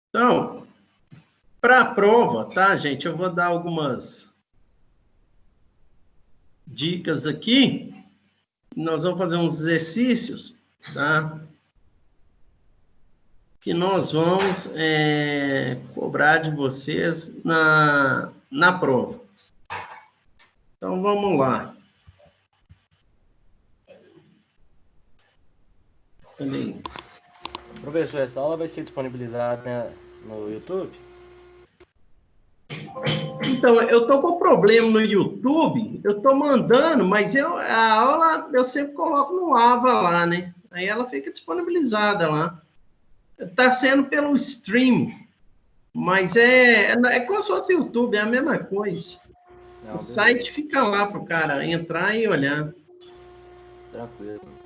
Então, para a prova, tá, gente? Eu vou dar algumas dicas aqui. Nós vamos fazer uns exercícios, tá? Que nós vamos cobrar de vocês na prova. Então, vamos lá. Peraí. Professor, essa aula vai ser disponibilizada, né, no YouTube? Então, eu tô com problema no YouTube, eu tô mandando, mas a aula eu sempre coloco no AVA lá, né? Aí ela fica disponibilizada lá. Tá sendo pelo stream, mas é como se fosse o YouTube, é a mesma coisa. Não, O beleza. site fica lá pro cara entrar e olhar. Tranquilo.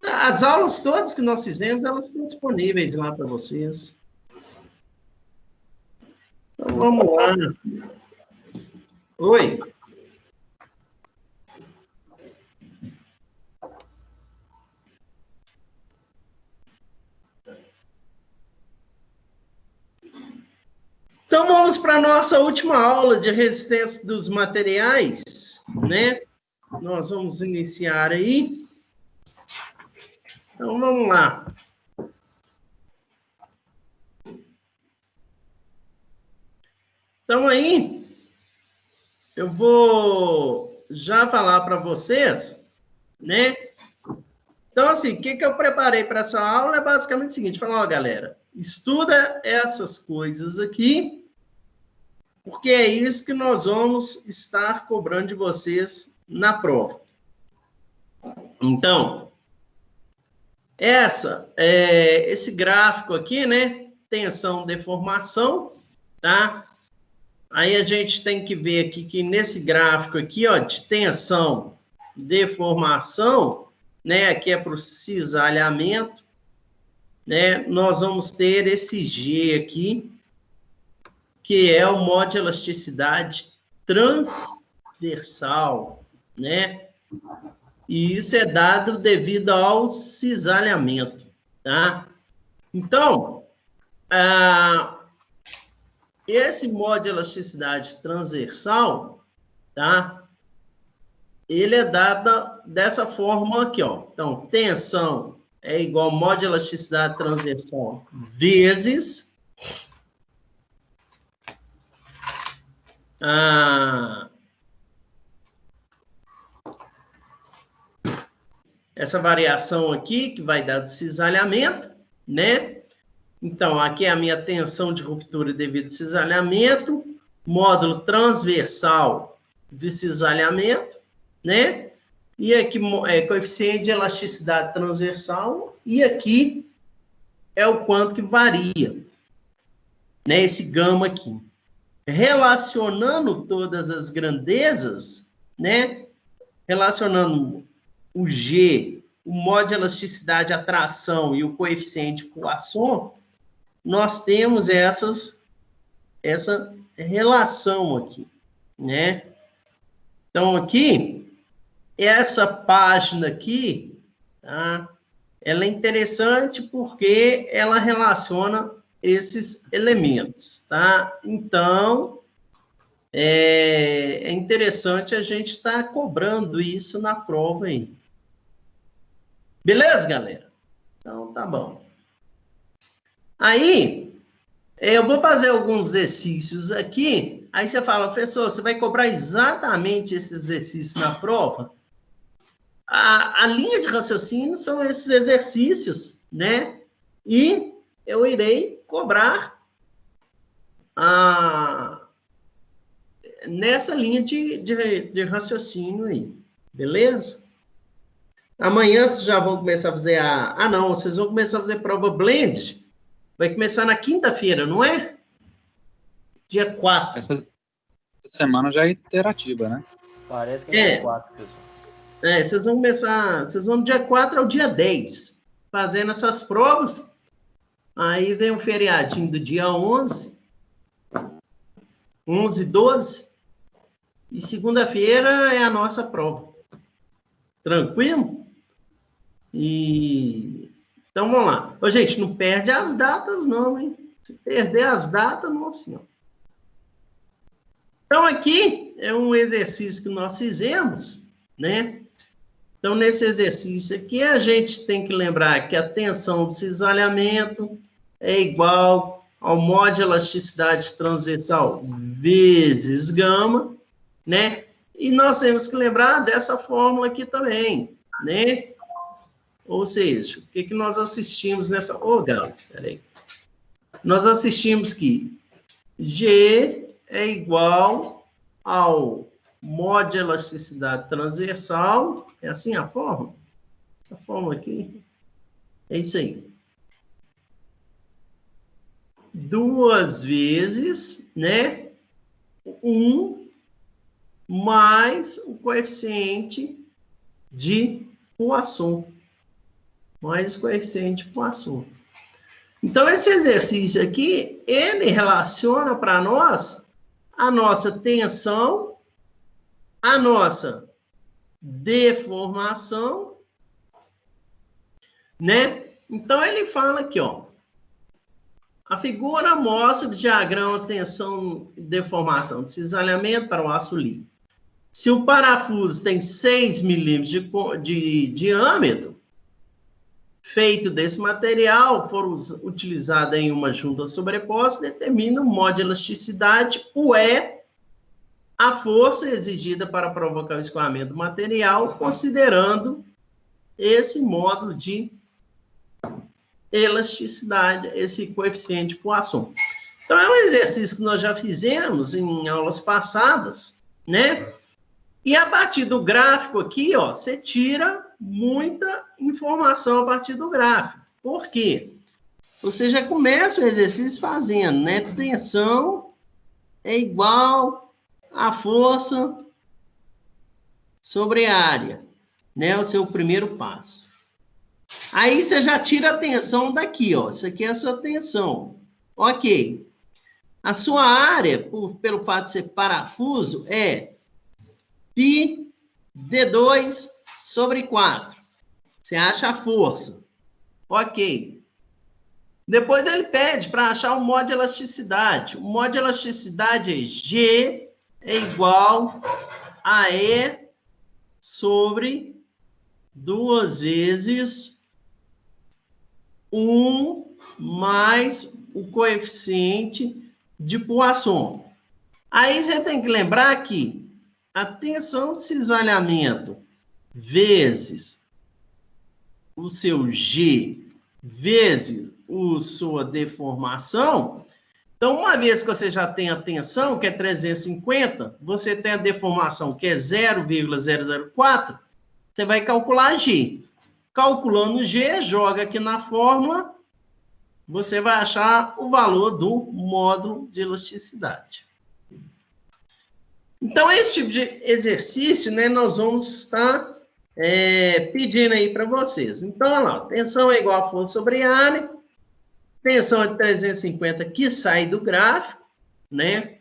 As aulas todas que nós fizemos, elas estão disponíveis lá para vocês. Então, vamos lá. Oi. Então, vamos para a nossa última aula de resistência dos materiais, né? Nós vamos iniciar aí. Então, vamos lá. Então, aí, eu vou já falar para vocês, né? Então, assim, o que eu preparei para essa aula é basicamente o seguinte, falar, ó, galera, estuda essas coisas aqui, porque é isso que nós vamos estar cobrando de vocês na prova. Então, esse gráfico aqui, né? Tensão, deformação, tá? Aí a gente tem que ver aqui que nesse gráfico aqui, ó, de tensão, deformação, né? Aqui é para o cisalhamento, né? Nós vamos ter esse G aqui, que é o modo de elasticidade transversal, né? E isso é dado devido ao cisalhamento, tá? Então, esse modo de elasticidade transversal, tá? Ele é dado dessa forma aqui, ó. Então, tensão é igual modo de elasticidade transversal vezes essa variação aqui, que vai dar do cisalhamento, né? Então, aqui é a minha tensão de ruptura devido ao cisalhamento, módulo transversal de cisalhamento, né? E aqui é coeficiente de elasticidade transversal, e aqui é o quanto que varia, né? Esse gama aqui. Relacionando todas as grandezas, né? Relacionando o G, o modo de elasticidade, atração e o coeficiente Poisson, nós temos essa relação aqui, né? Então, aqui, essa página aqui, tá? Ela é interessante porque ela relaciona esses elementos, tá? Então, é interessante a gente estar cobrando isso na prova aí. Beleza, galera? Então, tá bom. Aí, eu vou fazer alguns exercícios aqui. Aí você fala, professor, você vai cobrar exatamente esses exercícios na prova? A linha de raciocínio são esses exercícios, né? E eu irei cobrar nessa linha de raciocínio aí. Beleza? Amanhã vocês já vão começar a fazer não, vocês vão começar a fazer prova blend. Vai começar na quinta-feira, não é? Dia 4. Essa semana já é interativa, né? Parece que é dia 4, pessoal. Vocês vão começar, vocês vão do dia 4 ao dia 10, fazendo essas provas. Aí vem um feriadinho do dia 11, 12, e segunda-feira é a nossa prova. Tranquilo? Então, Então, vamos lá. Ô, gente, não perde as datas, não, hein? Se perder as datas, não, senhor. Então, aqui é um exercício que nós fizemos, né? Então, nesse exercício aqui, a gente tem que lembrar que a tensão de cisalhamento é igual ao mod de elasticidade transversal vezes gama, né? E nós temos que lembrar dessa fórmula aqui também, né? Ou seja, o que, que nós assistimos nessa... Ô, Galo, peraí. Nós assistimos que G é igual ao mod de elasticidade transversal. É assim a fórmula? Essa fórmula aqui. É isso aí. 2 vezes, né? 1 mais o coeficiente de Poisson. Mais o coeficiente de Poisson. Então, esse exercício aqui, ele relaciona para nós a nossa tensão, a nossa deformação, né? Então, ele fala aqui, ó. A figura mostra o diagrama tensão e deformação de cisalhamento para o aço líquido. Se o parafuso tem 6 milímetros de diâmetro, feito desse material, for utilizado em uma junta sobreposta, determina o modo de elasticidade, o E, a força exigida para provocar o escoamento do material, considerando esse módulo de elasticidade, esse coeficiente de Poisson. Então, é um exercício que nós já fizemos em aulas passadas, né? E a partir do gráfico aqui, ó, você tira muita informação a partir do gráfico. Por quê? Você já começa o exercício fazendo, né? Tensão é igual a força sobre a área, né? O seu primeiro passo. Aí você já tira a tensão daqui, ó. Isso aqui é a sua tensão. Ok. A sua área, pelo fato de ser parafuso, é π D2 sobre 4. Você acha a força. Ok. Depois ele pede para achar o modo de elasticidade. O modo de elasticidade é G é igual a E sobre 2 vezes 1 mais o coeficiente de Poisson. Aí você tem que lembrar que a tensão de cisalhamento vezes o seu G vezes a sua deformação. Então, uma vez que você já tem a tensão, que é 350, você tem a deformação, que é 0,004, você vai calcular G. Calculando G, joga aqui na fórmula, você vai achar o valor do módulo de elasticidade. Então, esse tipo de exercício, né, nós vamos estar pedindo aí para vocês. Então, olha lá, tensão é igual a força sobre área, tensão é de 350 que sai do gráfico, né?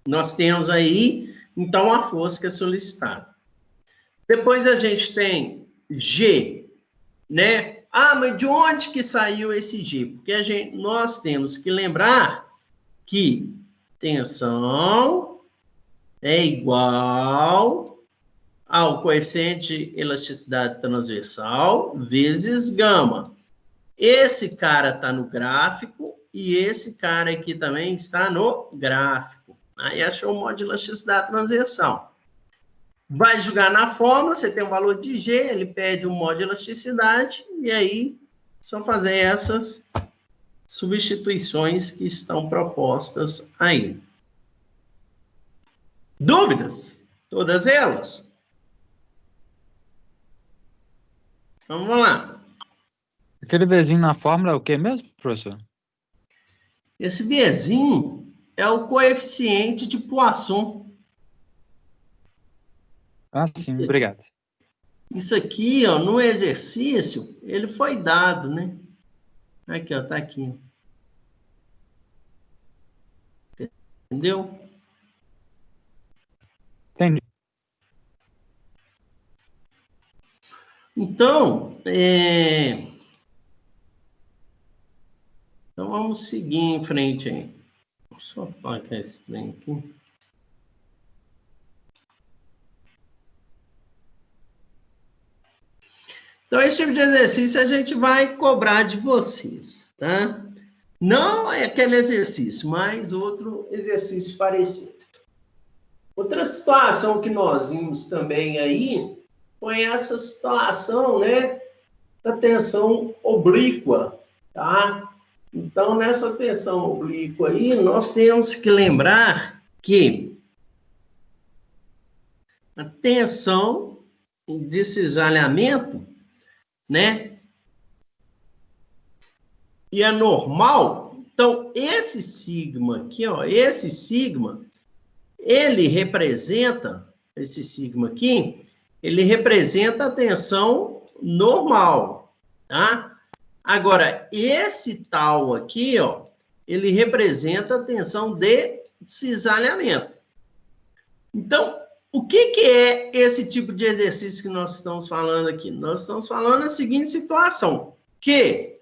Nós temos aí, então, a força que é solicitada. Depois a gente tem G, né? Ah, mas de onde que saiu esse G? Porque nós temos que lembrar que tensão é igual ao coeficiente de elasticidade transversal vezes gama. Esse cara está no gráfico e esse cara aqui também está no gráfico. Aí achou o modo de elasticidade transversal. Vai jogar na fórmula, você tem o valor de G, ele pede o modo de elasticidade, e aí só fazer essas substituições que estão propostas aí. Dúvidas? Todas elas? Vamos lá. Aquele Vzinho na fórmula é o que mesmo, professor? Esse Vzinho é o coeficiente de Poisson. Ah, sim, obrigado. Isso aqui, ó, no exercício, ele foi dado, né? Aqui, ó, tá aqui. Entendeu? Entendi. Então, então, vamos seguir em frente aí. Vou só apagar esse trem aqui. Então, esse tipo de exercício a gente vai cobrar de vocês, tá? Não é aquele exercício, mas outro exercício parecido. Outra situação que nós vimos também aí foi essa situação, né, da tensão oblíqua, tá? Então, nessa tensão oblíqua aí, nós temos que lembrar que a tensão de cisalhamento, né, e é normal. Então, esse sigma aqui, ó, esse sigma, ele representa, esse sigma aqui, ele representa a tensão normal, tá? Agora, esse tal aqui, ó, ele representa a tensão de cisalhamento. Então, o que é esse tipo de exercício que nós estamos falando aqui? Nós estamos falando a seguinte situação, que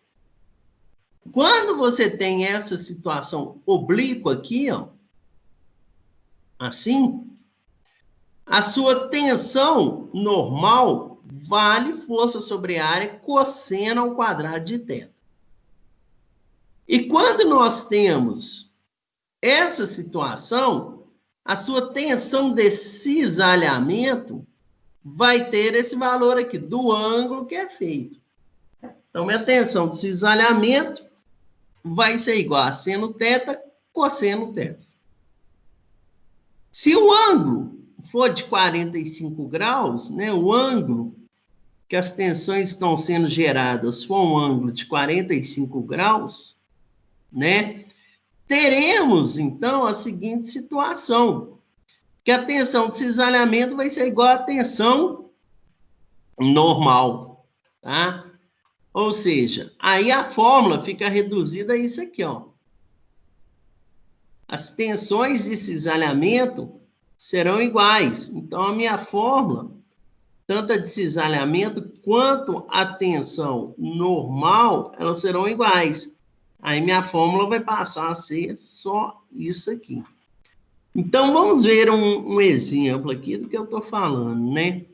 quando você tem essa situação oblíqua aqui, ó, assim, a sua tensão normal vale força sobre área cosseno ao quadrado de θ. E quando nós temos essa situação, a sua tensão de cisalhamento vai ter esse valor aqui, do ângulo que é feito. Então, minha tensão de cisalhamento vai ser igual a seno θ, cosseno θ. Se o ângulo for de 45 graus, né, o ângulo que as tensões estão sendo geradas for um ângulo de 45 graus, né, teremos, então, a seguinte situação, que a tensão de cisalhamento vai ser igual à tensão normal, tá? Ou seja, aí a fórmula fica reduzida a isso aqui, ó. As tensões de cisalhamento serão iguais. Então, a minha fórmula, tanto a de cisalhamento quanto a tensão normal, elas serão iguais. Aí, minha fórmula vai passar a ser só isso aqui. Então, vamos ver um exemplo aqui do que eu estou falando, né?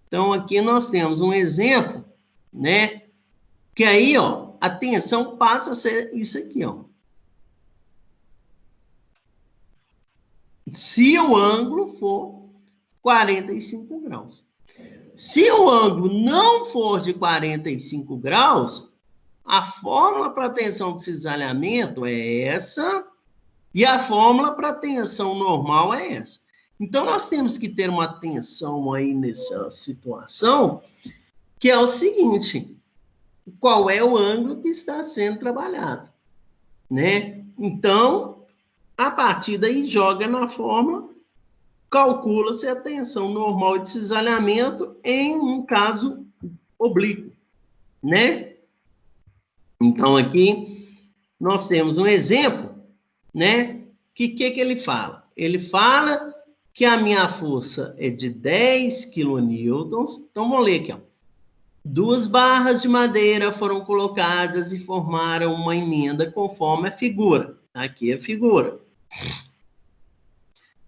Então, aqui nós temos um exemplo, né? Que aí, ó, a tensão passa a ser isso aqui, ó. Se o ângulo for 45 graus. Se o ângulo não for de 45 graus, a fórmula para a tensão de cisalhamento é essa e a fórmula para a tensão normal é essa. Então, nós temos que ter uma atenção aí nessa situação, que é o seguinte: qual é o ângulo que está sendo trabalhado, né? Então, a partir daí, joga na fórmula, calcula-se a tensão normal de cisalhamento em um caso oblíquo, né? Então, aqui, nós temos um exemplo, né? Que ele fala? Ele fala que a minha força é de 10 quilonewtons. Então, vamos ler aqui, ó. 2 barras de madeira foram colocadas e formaram uma emenda conforme a figura. Aqui é a figura.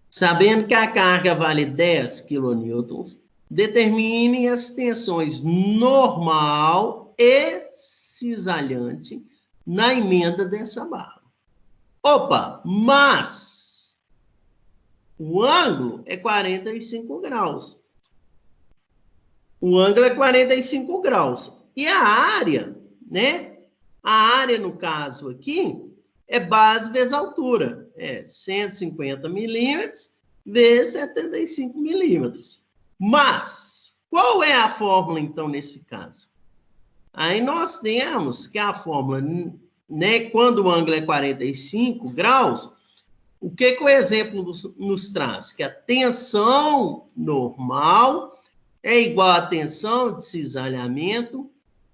Sabendo que a carga vale 10 quilonewtons, determine as tensões normal e cisalhante na emenda dessa barra. Opa, mas o ângulo é 45 graus. O ângulo é 45 graus. E a área, né? A área, no caso aqui, é base vezes altura. É 150 milímetros vezes 75 milímetros. Mas, qual é a fórmula, então, nesse caso? Aí nós temos que a fórmula, né, quando o ângulo é 45 graus, o que o exemplo nos traz? Que a tensão normal é igual à tensão de cisalhamento,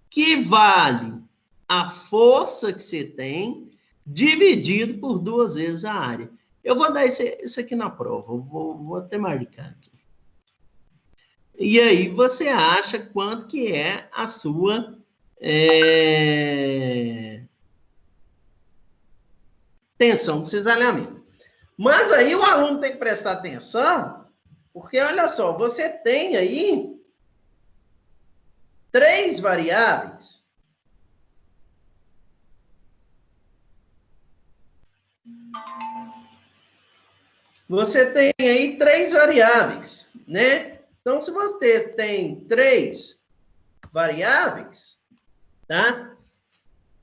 que vale a força que você tem dividido por 2 vezes a área. Eu vou dar isso aqui na prova, vou até marcar aqui. E aí você acha quanto que é a sua tensão de cisalhamento. Mas aí o aluno tem que prestar atenção, porque olha só, você tem aí 3 variáveis. Você tem aí 3 variáveis, né? Então, se você tem 3 variáveis, tá?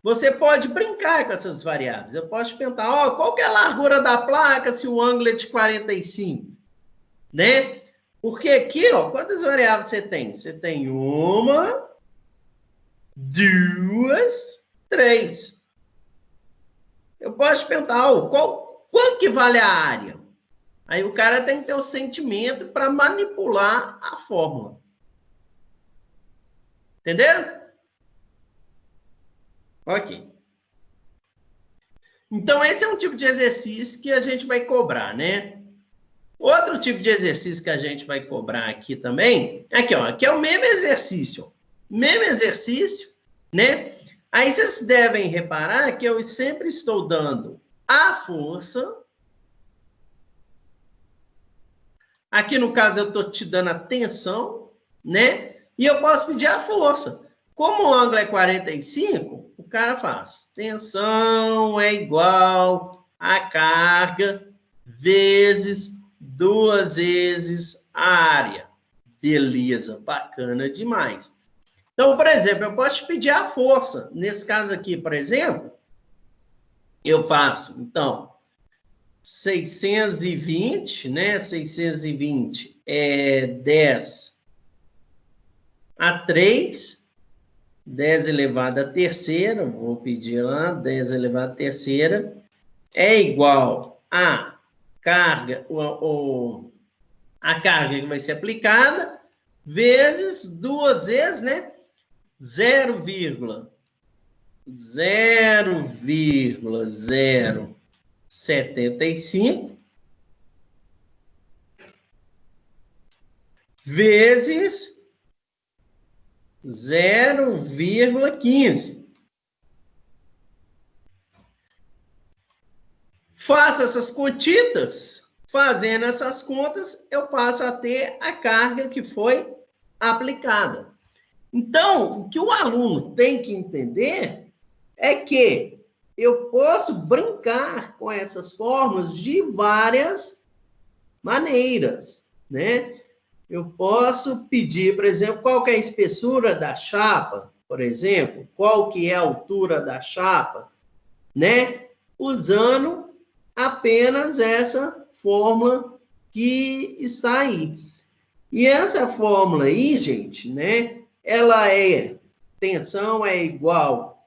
Você pode brincar com essas variáveis. Eu posso te perguntar, ó, qual que é a largura da placa se o ângulo é de 45? Né? Porque aqui, ó, quantas variáveis você tem? Você tem 1, 2, 3. Eu posso te perguntar, ó, quanto que vale a área? Aí o cara tem que ter o sentimento para manipular a fórmula. Entenderam? Ok. Então, esse é um tipo de exercício que a gente vai cobrar, né? Outro tipo de exercício que a gente vai cobrar aqui também, aqui, ó, aqui é o mesmo exercício. Mesmo exercício, né? Aí vocês devem reparar que eu sempre estou dando a força. Aqui, no caso, eu estou te dando a tensão, né? E eu posso pedir a força. Como o ângulo é 45, o cara faz tensão é igual a carga vezes 2 vezes a área. Beleza, bacana demais. Então, por exemplo, eu posso te pedir a força. Nesse caso aqui, por exemplo, eu faço, então, 620, né? 620 é 10 a 3, 10 elevado à terceira, vou pedir lá, 10 elevado à terceira, é igual a carga, a carga que vai ser aplicada, vezes 2 vezes, né? 0,075 vezes 0,15. Faço essas contitas, fazendo essas contas, eu passo a ter a carga que foi aplicada. Então, o que o aluno tem que entender é que eu posso brincar com essas formas de várias maneiras, né? Eu posso pedir, por exemplo, qual que é a espessura da chapa, por exemplo, qual que é a altura da chapa, né? Usando apenas essa fórmula que está aí. E essa fórmula aí, gente, né? Ela é, tensão é igual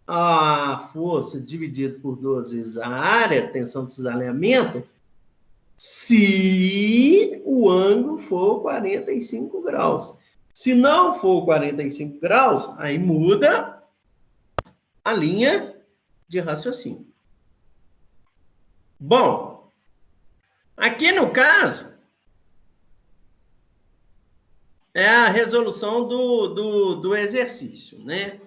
a força dividido por 2 vezes a área, tensão de cisalhamento, se o ângulo for 45 graus. Se não for 45 graus, aí muda a linha de raciocínio. Bom, aqui no caso, é a resolução do exercício, né?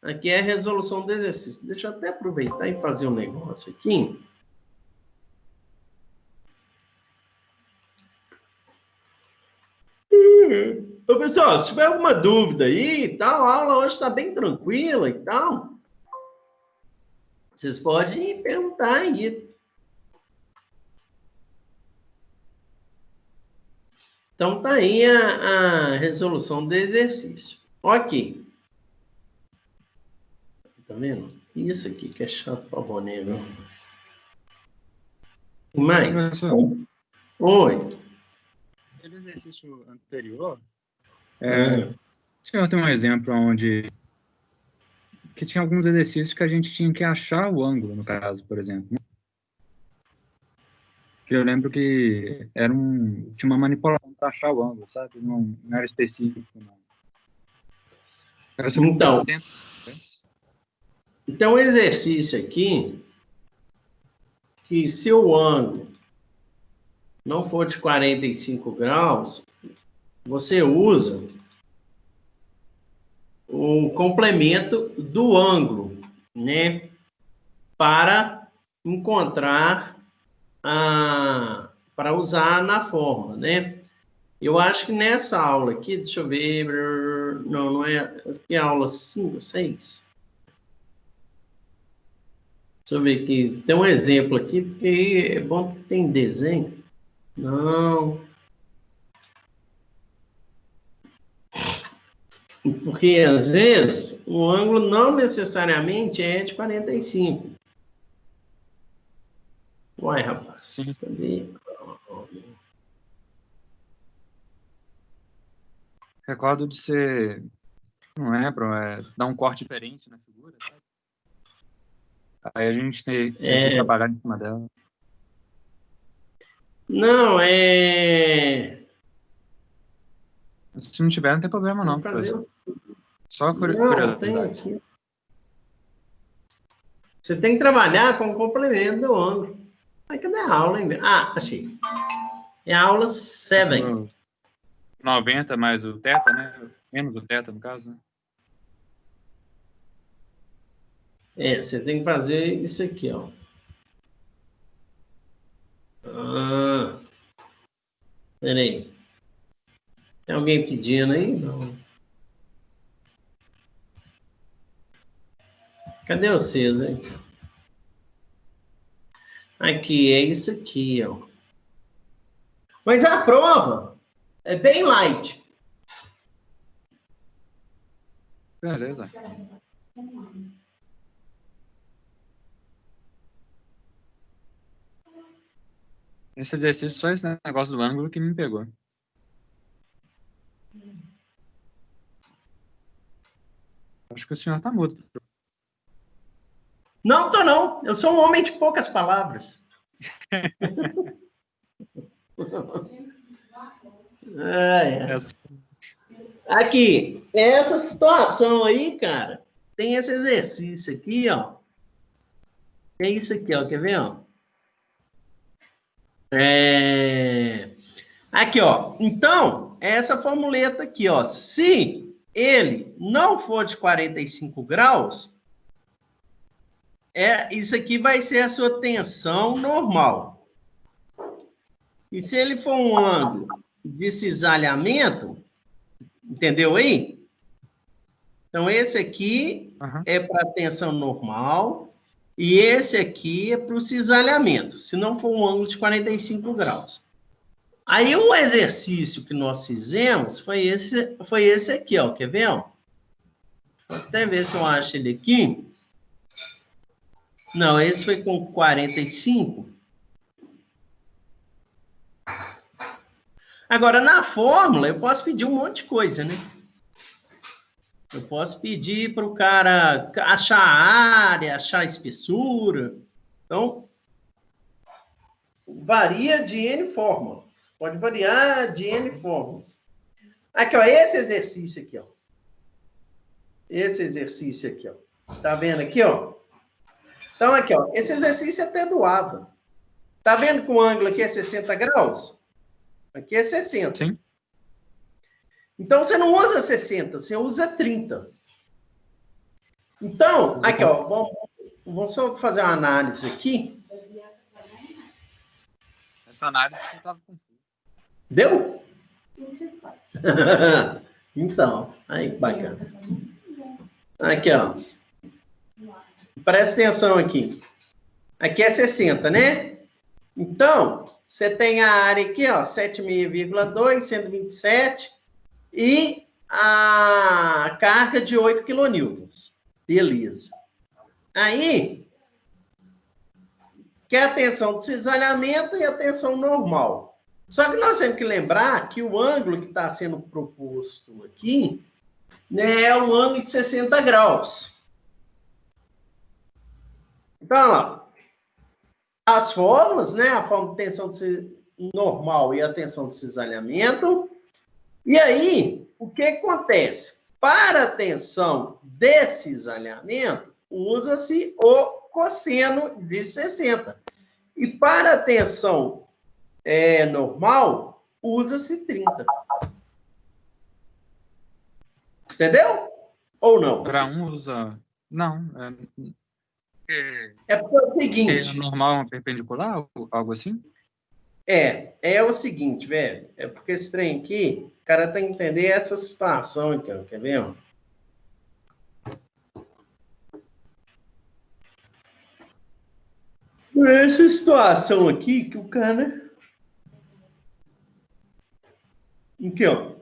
Aqui é a resolução do exercício. Deixa eu até aproveitar e fazer um negócio aqui. Ô, pessoal, se tiver alguma dúvida aí e tal, a aula hoje está bem tranquila e tal, vocês podem perguntar aí. Então, tá aí a resolução do exercício. Ok. Tá vendo? Isso aqui que é chato pra boné, viu? E mais? Professor, Oi. aquele exercício anterior, acho que eu tenho um exemplo onde que tinha alguns exercícios que a gente tinha que achar o ângulo, no caso, por exemplo, né? Que eu lembro que tinha uma manipulação para achar o ângulo, sabe? Não era específico, não. Então, o exercício aqui, que se o ângulo não for de 45 graus, você usa o complemento do ângulo, né? Para encontrar, para usar na fórmula, né? Eu acho que nessa aula aqui, deixa eu ver, não é, que é aula 5, 6? Deixa eu ver aqui, tem um exemplo aqui, porque é bom que tem desenho. Não. Porque, às vezes, o ângulo não necessariamente é de 45. Uai, rapaz, cadê? Recordo de ser, não lembro, dar um corte diferente na figura, sabe? Aí a gente tem que trabalhar em cima dela. Não, Se não tiver, não tem problema não. Só curiosidade. Tem aqui. Você tem que trabalhar com o complemento do ângulo. Aí, cadê a aula, hein? Ah, achei. É a aula 7. 90 mais o θ, né? Menos o θ, no caso, né? Você tem que fazer isso aqui, ó. Peraí. Tem alguém pedindo aí? Não. Cadê vocês, hein? Aqui, é isso aqui, ó. Mas a prova é bem light. Beleza. Esse exercício, só esse negócio do ângulo que me pegou. Acho que o senhor tá mudo. Não tô não. Eu sou um homem de poucas palavras. Aqui, essa situação aí, cara, tem esse exercício aqui, ó. Tem isso aqui, ó. Quer ver, ó? Aqui, ó. Então, essa formuleta aqui, ó. Se ele não for de 45 graus, isso aqui vai ser a sua tensão normal. E se ele for um ângulo de cisalhamento, entendeu aí? Então, esse aqui é para tensão normal e esse aqui é para o cisalhamento, se não for um ângulo de 45 graus. Aí, o exercício que nós fizemos foi esse aqui, ó. Quer ver, ó? Vou até ver se eu acho ele aqui. Não, esse foi com 45. Agora, na fórmula, eu posso pedir um monte de coisa, né? Eu posso pedir para o cara achar a área, achar a espessura. Então, varia de N fórmulas. Pode variar de N fórmulas. Aqui, ó, esse exercício aqui, ó. Esse exercício aqui, ó. Tá vendo aqui, ó? Então, aqui, ó. Esse exercício é até doável. Tá vendo que o ângulo aqui é 60 graus? Aqui é 60. Sim. Então, você não usa 60, você usa 30. Então, aqui, ó, vamos só fazer uma análise aqui. Essa análise que eu estava confuso. Deu? Então, aí, bacana. Aqui, ó. Presta atenção aqui. Aqui é 60, né? Então, você tem a área aqui, ó, 7,2, 127, e a carga de 8 kN. Beleza. Aí, que é a tensão de cisalhamento e a tensão normal. Só que nós temos que lembrar que o ângulo que está sendo proposto aqui, né, é um ângulo de 60 graus. Então, olha lá. As fórmulas, né, a fórmula de tensão normal e a tensão de cisalhamento. E aí, o que acontece? Para a tensão de cisalhamento, usa-se o cosseno de 60. E para a tensão normal, usa-se 30. Entendeu? Ou não? Para um usa... Não, É porque é o é seguinte. normal uma perpendicular, algo assim? É o seguinte, velho. É porque esse trem aqui, o cara tem que entender essa situação aqui, ó. Quer ver, ó? Essa situação aqui que o cara... Aqui, ó.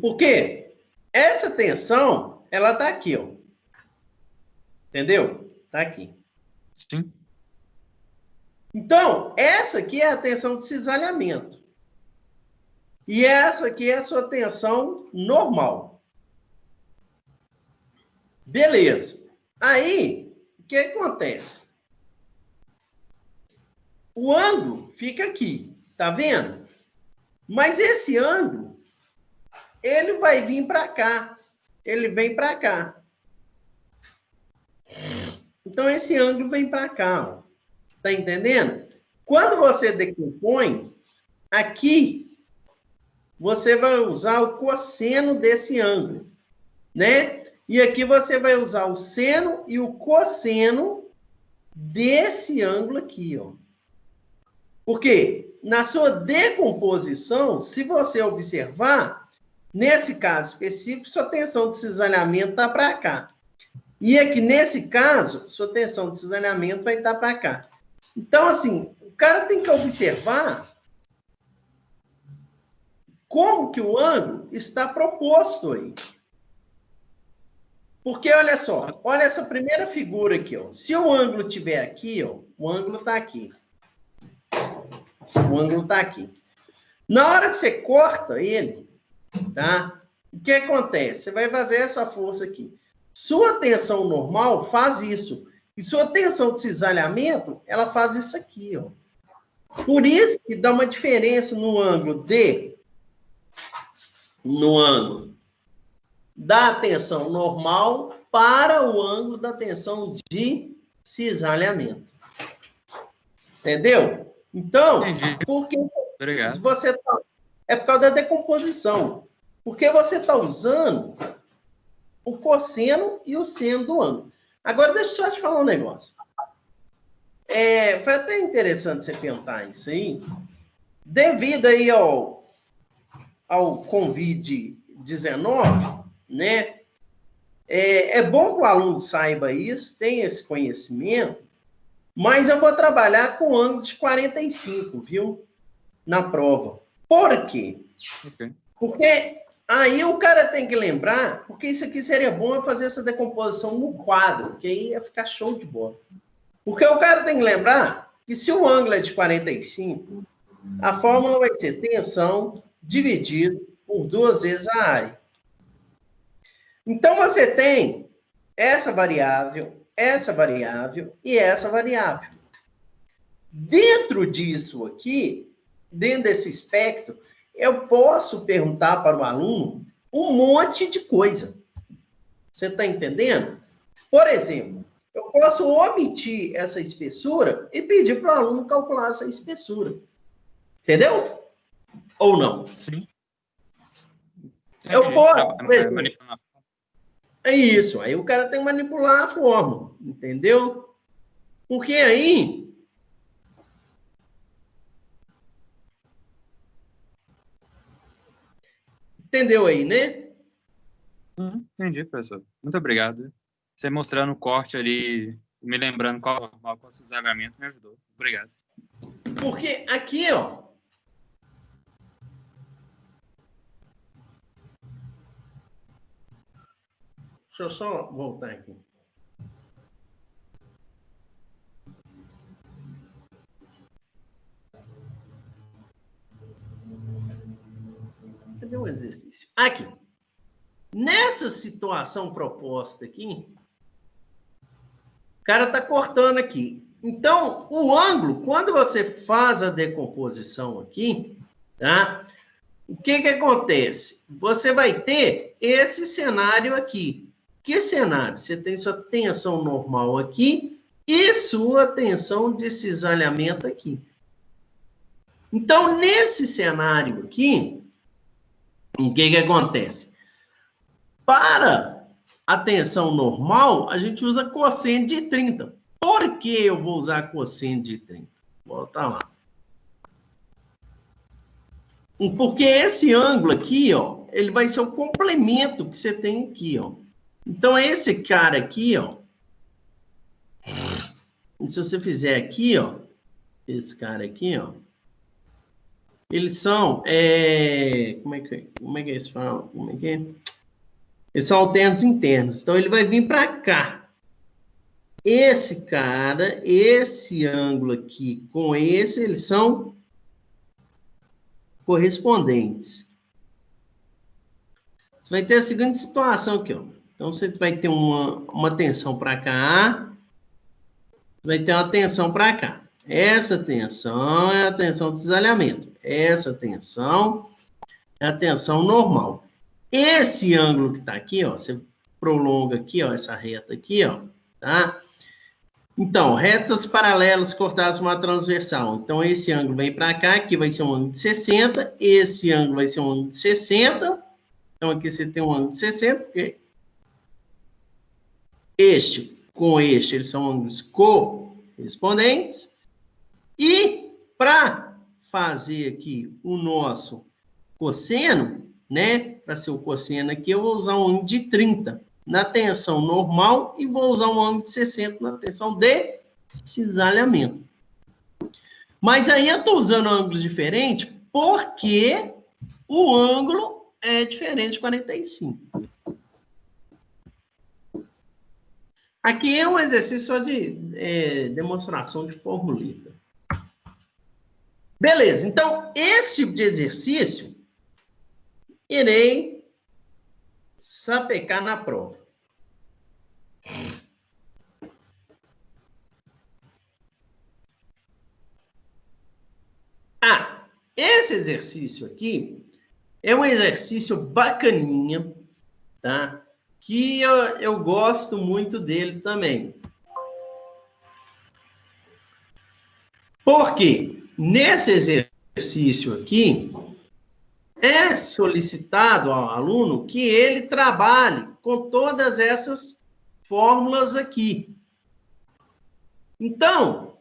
Porque essa tensão, ela tá aqui, ó. Entendeu? Tá aqui. Sim. Então, essa aqui é a tensão de cisalhamento. E essa aqui é a sua tensão normal. Beleza. Aí, o que acontece? O ângulo fica aqui, tá vendo? Mas esse ângulo, ele vai vir para cá. Ele vem para cá. Então, esse ângulo vem para cá, ó. Tá entendendo? Quando você decompõe, aqui, você vai usar o cosseno desse ângulo, né? E aqui você vai usar o seno e o cosseno desse ângulo aqui, ó. Porque na sua decomposição, se você observar, nesse caso específico, sua tensão de cisalhamento está para cá. E aqui, nesse caso, sua tensão de cisalhamento vai estar para cá. Então, assim, o cara tem que observar como que o ângulo está proposto aí. Porque, olha só, olha essa primeira figura aqui, ó. Se o ângulo estiver aqui, ó, o ângulo está aqui. O ângulo está aqui. Na hora que você corta ele, tá? O que acontece? Você vai fazer essa força aqui. Sua tensão normal faz isso. E sua tensão de cisalhamento, ela faz isso aqui, ó. Por isso que dá uma diferença no ângulo da tensão normal para o ângulo da tensão de cisalhamento. Entendeu? Então, porque Obrigado. você tá, é por causa da decomposição. Porque você está usando o cosseno e o seno do ângulo. Agora, deixa eu só te falar um negócio. Foi até interessante você perguntar isso aí. Devido aí ao Covid-19, né? É bom que o aluno saiba isso, tenha esse conhecimento, mas eu vou trabalhar com ângulo de 45, viu? Na prova. Por quê? Okay. Porque aí o cara tem que lembrar, porque isso aqui seria bom eu fazer essa decomposição no quadro, que aí ia ficar show de bola. Porque o cara tem que lembrar que se o ângulo é de 45, a fórmula vai ser tensão dividido por 2 vezes a área. Então, você tem essa variável e essa variável. Dentro disso aqui, dentro desse espectro, eu posso perguntar para o aluno um monte de coisa. Você está entendendo? Por exemplo, eu posso omitir essa espessura e pedir para o aluno calcular essa espessura. Entendeu? Ou não? Sim. Eu posso, por exemplo, é isso. Aí o cara tem que manipular a fórmula. Entendeu? Porque aí... Entendeu aí, né? Entendi, professor. Muito obrigado. Você mostrando o corte ali, me lembrando qual o cisalhamento, me ajudou. Obrigado. Porque aqui, ó... Deixa eu só voltar aqui. Cadê o exercício? Aqui. Nessa situação proposta aqui, o cara está cortando aqui. Então, o ângulo, quando você faz a decomposição aqui, tá? O que acontece? Você vai ter esse cenário aqui. Que cenário? Você tem sua tensão normal aqui e sua tensão de cisalhamento aqui. Então, nesse cenário aqui, O que acontece? Para a tensão normal, a gente usa cosseno de 30. Por que eu vou usar cosseno de 30? Volta lá. Porque esse ângulo aqui, ó, ele vai ser o complemento que você tem aqui, ó. Então, esse cara aqui, ó, e se você fizer aqui, ó, esse cara aqui, ó, eles são, como é que eles falam? Como é que é? Eles são alternos internos. Então, ele vai vir para cá. Esse cara, esse ângulo aqui com esse, eles são correspondentes. Você vai ter a seguinte situação aqui, ó. Então, você vai ter uma tensão para cá, vai ter uma tensão para cá. Essa tensão é a tensão de cisalhamento. Essa tensão é a tensão normal. Esse ângulo que está aqui, ó, você prolonga aqui, ó, essa reta aqui, ó, tá? Então, retas paralelas cortadas com uma transversal. Então, esse ângulo vem para cá, aqui vai ser um ângulo de 60, esse ângulo vai ser um ângulo de 60. Então, aqui você tem um ângulo de 60, porque este com este, eles são ângulos correspondentes. E, para fazer aqui o nosso cosseno, né, para ser o cosseno aqui, eu vou usar um ângulo de 30 na tensão normal e vou usar um ângulo de 60 na tensão de cisalhamento. Mas aí eu estou usando ângulos diferentes porque o ângulo é diferente de 45. Aqui é um exercício só de demonstração de formulita. Beleza, então, esse tipo de exercício irei sapecar na prova. Esse exercício aqui é um exercício bacaninha, tá? Que eu gosto muito dele também. Por quê? Nesse exercício aqui, é solicitado ao aluno que ele trabalhe com todas essas fórmulas aqui. Então,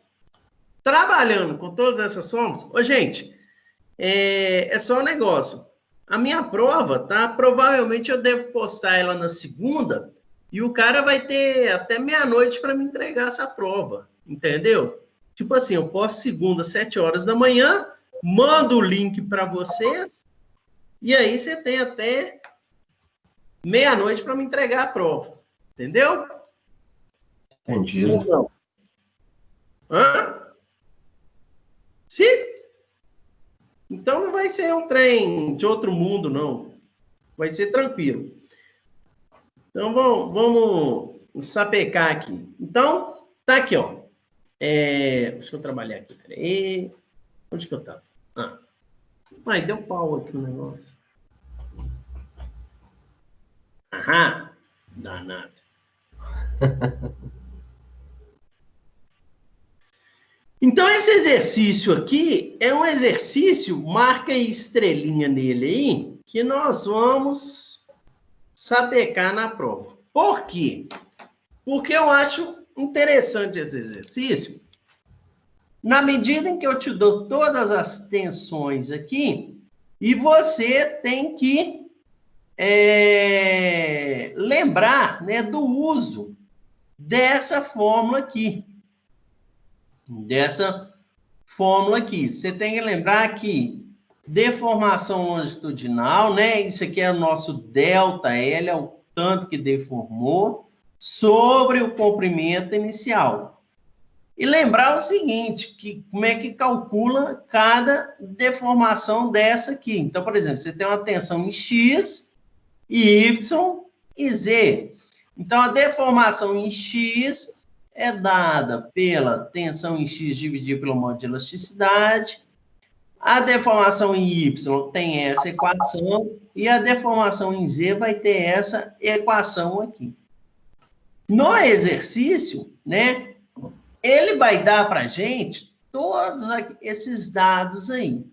trabalhando com todas essas fórmulas... Ô, gente, é só um negócio. A minha prova, tá? Provavelmente eu devo postar ela na segunda e o cara vai ter até meia-noite para me entregar essa prova, entendeu? Tipo assim, eu posto segunda, 7 horas da manhã, mando o link para vocês e aí você tem até meia-noite para me entregar a prova, entendeu? Entendi. Hã? Sim? Então não vai ser um trem de outro mundo, não. Vai ser tranquilo. Então vamos sapecar aqui. Então, tá aqui, ó. Deixa eu trabalhar aqui. Peraí. Onde que eu tava? Mas deu pau aqui o negócio. Aham. Danado. Então, esse exercício aqui é um exercício, marca aí estrelinha nele aí, que nós vamos sapecar na prova. Por quê? Porque eu acho interessante esse exercício, na medida em que eu te dou todas as tensões aqui, e você tem que lembrar, né, do uso dessa fórmula aqui. Você tem que lembrar que deformação longitudinal, né? Isso aqui é o nosso ΔL, é o tanto que deformou, sobre o comprimento inicial. E lembrar o seguinte, que como é que calcula cada deformação dessa aqui. Então, por exemplo, você tem uma tensão em X, Y e Z. Então, a deformação em X é dada pela tensão em X dividido pelo modo de elasticidade. A deformação em Y tem essa equação. E a deformação em Z vai ter essa equação aqui. No exercício, né, ele vai dar para a gente todos esses dados aí.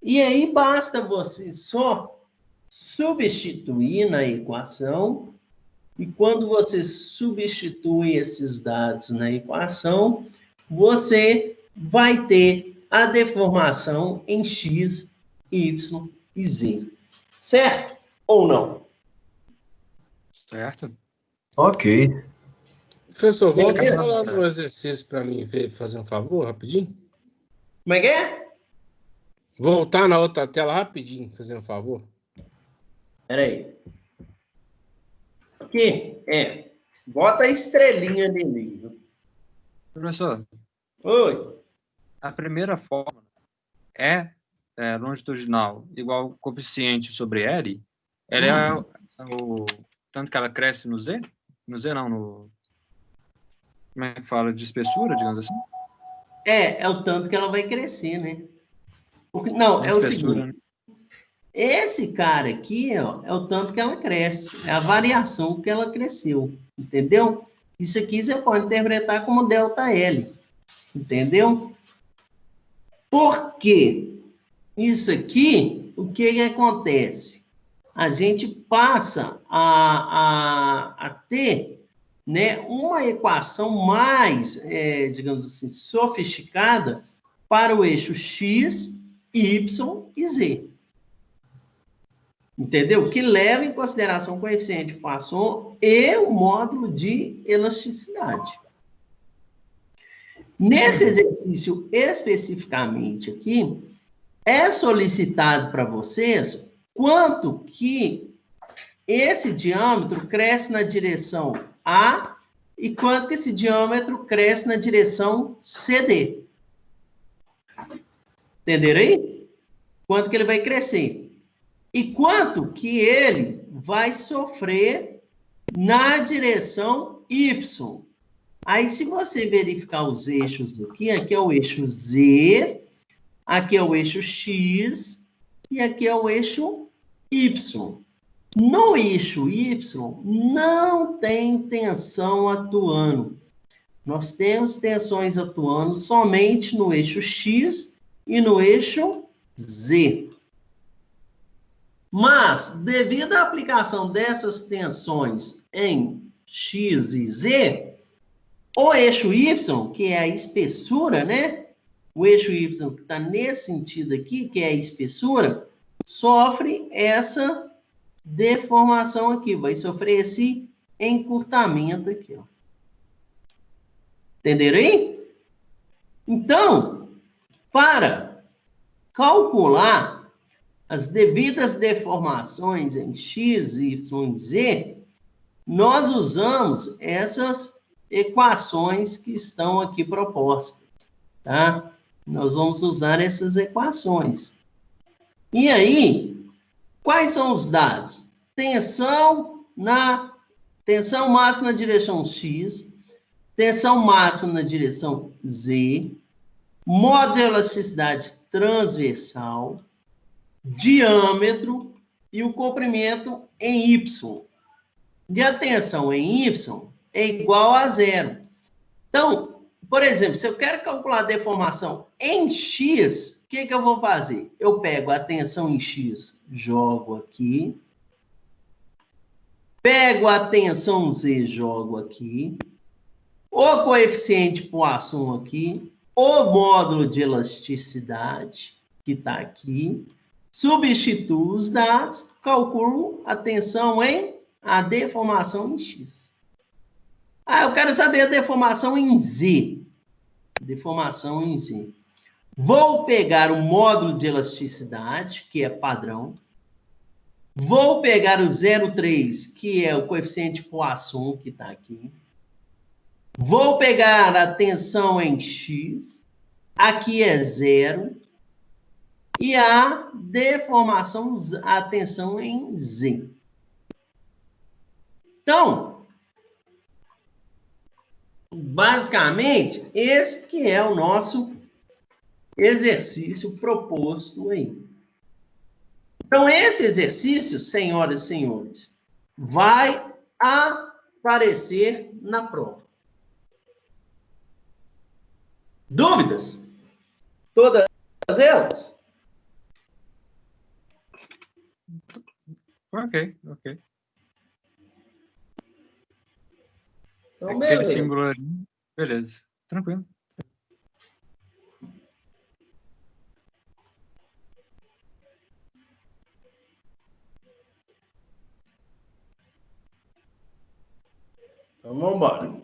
E aí basta você só substituir na equação, e quando você substitui esses dados na equação, você vai ter a deformação em x, y e z. Certo ou não? Certo? Ok. Professor, volta Beleza? só lá no exercício para mim ver, fazer um favor, rapidinho. Como é que é? Voltar na outra tela rapidinho, fazer um favor. Espera aí. Aqui, bota a estrelinha ali meio. Professor, Oi. a primeira fórmula é longitudinal igual coeficiente sobre L. Ela é o tanto que ela cresce no Z? No Z não, no... Como é que fala? De espessura, digamos assim? É o tanto que ela vai crescer, né? Não, De é o espessura, seguinte. Esse cara aqui, ó, é o tanto que ela cresce. É a variação que ela cresceu. Entendeu? Isso aqui você pode interpretar como ΔL. Entendeu? Por quê? Isso aqui, o que acontece? A gente passa a ter, né, uma equação mais, digamos assim, sofisticada para o eixo x, y e z. Entendeu? Que leva em consideração o coeficiente Poisson e o módulo de elasticidade. Nesse exercício especificamente aqui, é solicitado para vocês quanto que esse diâmetro cresce na direção A e quanto que esse diâmetro cresce na direção CD. Entenderam aí? Quanto que ele vai crescer. E quanto que ele vai sofrer na direção Y. Aí, se você verificar os eixos aqui é o eixo Z, aqui é o eixo X e aqui é o eixo Y. No eixo Y, não tem tensão atuando. Nós temos tensões atuando somente no eixo X e no eixo Z. Mas, devido à aplicação dessas tensões em X e Z, o eixo Y, que é a espessura, né? O eixo Y que está nesse sentido aqui, que é a espessura, sofre essa deformação aqui, vai sofrer esse encurtamento aqui, ó. Entenderam aí? Então, para calcular as devidas deformações em X, Y e Z, nós usamos essas equações que estão aqui propostas, tá? Nós vamos usar essas equações. E aí, quais são os dados? Tensão máxima na direção X, tensão máxima na direção Z, módulo de elasticidade transversal, diâmetro e o comprimento em Y. E a tensão em Y é igual a zero. Então, por exemplo, se eu quero calcular a deformação em X, o que eu vou fazer? Eu pego a tensão em X, jogo aqui. Pego a tensão Z, jogo aqui. O coeficiente Poisson aqui. O módulo de elasticidade, que está aqui. Substituo os dados, calculo a tensão em a deformação em X. Eu quero saber a deformação em Z. Deformação em Z. Vou pegar o módulo de elasticidade, que é padrão. Vou pegar o 0,3, que é o coeficiente Poisson, que está aqui. Vou pegar a tensão em X. Aqui é 0. E a deformação, a tensão em Z. Então, basicamente, esse que é o nosso exercício proposto aí. Então, esse exercício, senhoras e senhores, vai aparecer na prova. Dúvidas? Todas elas? Ok. Então, Aquele beleza. símbolo ali, beleza. Tranquilo. Então, vamos embora.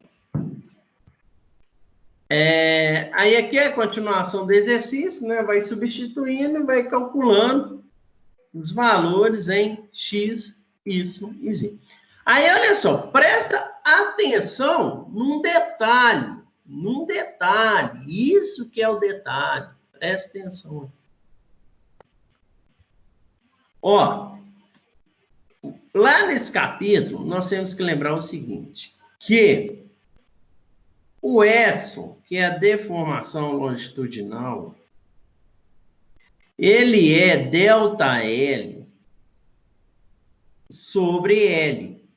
Aí aqui é a continuação do exercício, né? Vai substituindo e vai calculando os valores em x, y e z. Aí, olha só, presta atenção num detalhe. Isso que é o detalhe. Presta atenção. Ó, lá nesse capítulo, nós temos que lembrar o seguinte, que o Edson, que é a deformação longitudinal, ele é ΔL sobre L.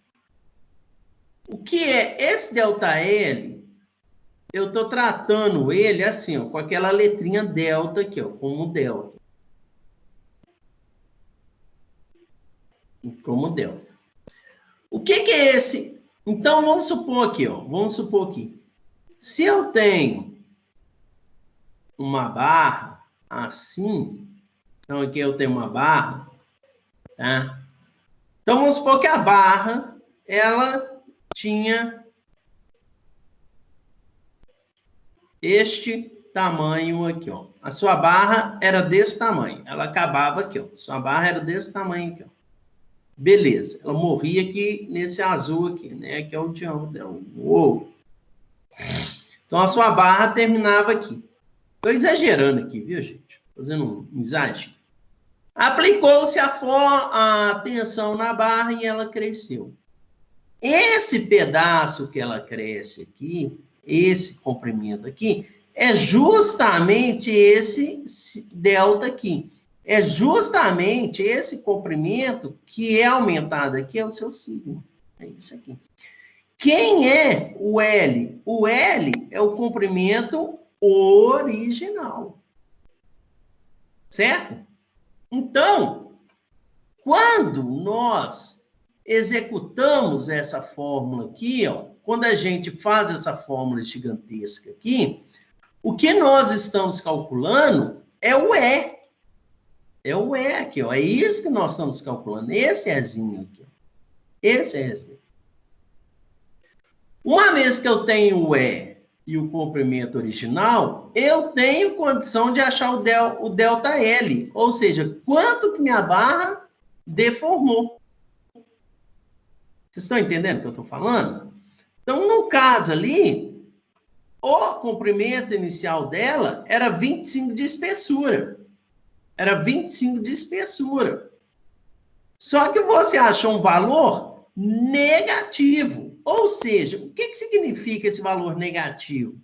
O que é esse ΔL? Eu estou tratando ele assim, ó, com aquela letrinha delta aqui, ó, como delta. Como delta. O que é esse? Então, vamos supor aqui, ó, se eu tenho uma barra assim, então aqui eu tenho uma barra, tá? Então, vamos supor que a barra, ela tinha este tamanho aqui, ó. A sua barra era desse tamanho, ela acabava aqui, ó. Sua barra era desse tamanho aqui, ó. Beleza, ela morria aqui nesse azul aqui, né? Que é o diâmetro dela. Uou! Então, a sua barra terminava aqui. Estou exagerando aqui, viu, gente? Fazendo um exagero. Aplicou-se a tensão na barra e ela cresceu. Esse pedaço que ela cresce aqui, esse comprimento aqui, é justamente esse delta aqui. É justamente esse comprimento que é aumentado aqui, é o seu sigma. É isso aqui. Quem é o L? O L é o comprimento original. Certo? Então, quando nós executamos essa fórmula aqui, ó, quando a gente faz essa fórmula gigantesca aqui, o que nós estamos calculando é o E. É o E aqui, ó. É isso que nós estamos calculando. Esse Ezinho aqui. Esse Ezinho. Uma vez que eu tenho o E e o comprimento original, eu tenho condição de achar o delta L. Ou seja, quanto que minha barra deformou. Vocês estão entendendo o que eu estou falando? Então, no caso ali, o comprimento inicial dela era 25 de espessura. Era 25 de espessura. Só que você achou um valor negativo. Ou seja, o que significa esse valor negativo?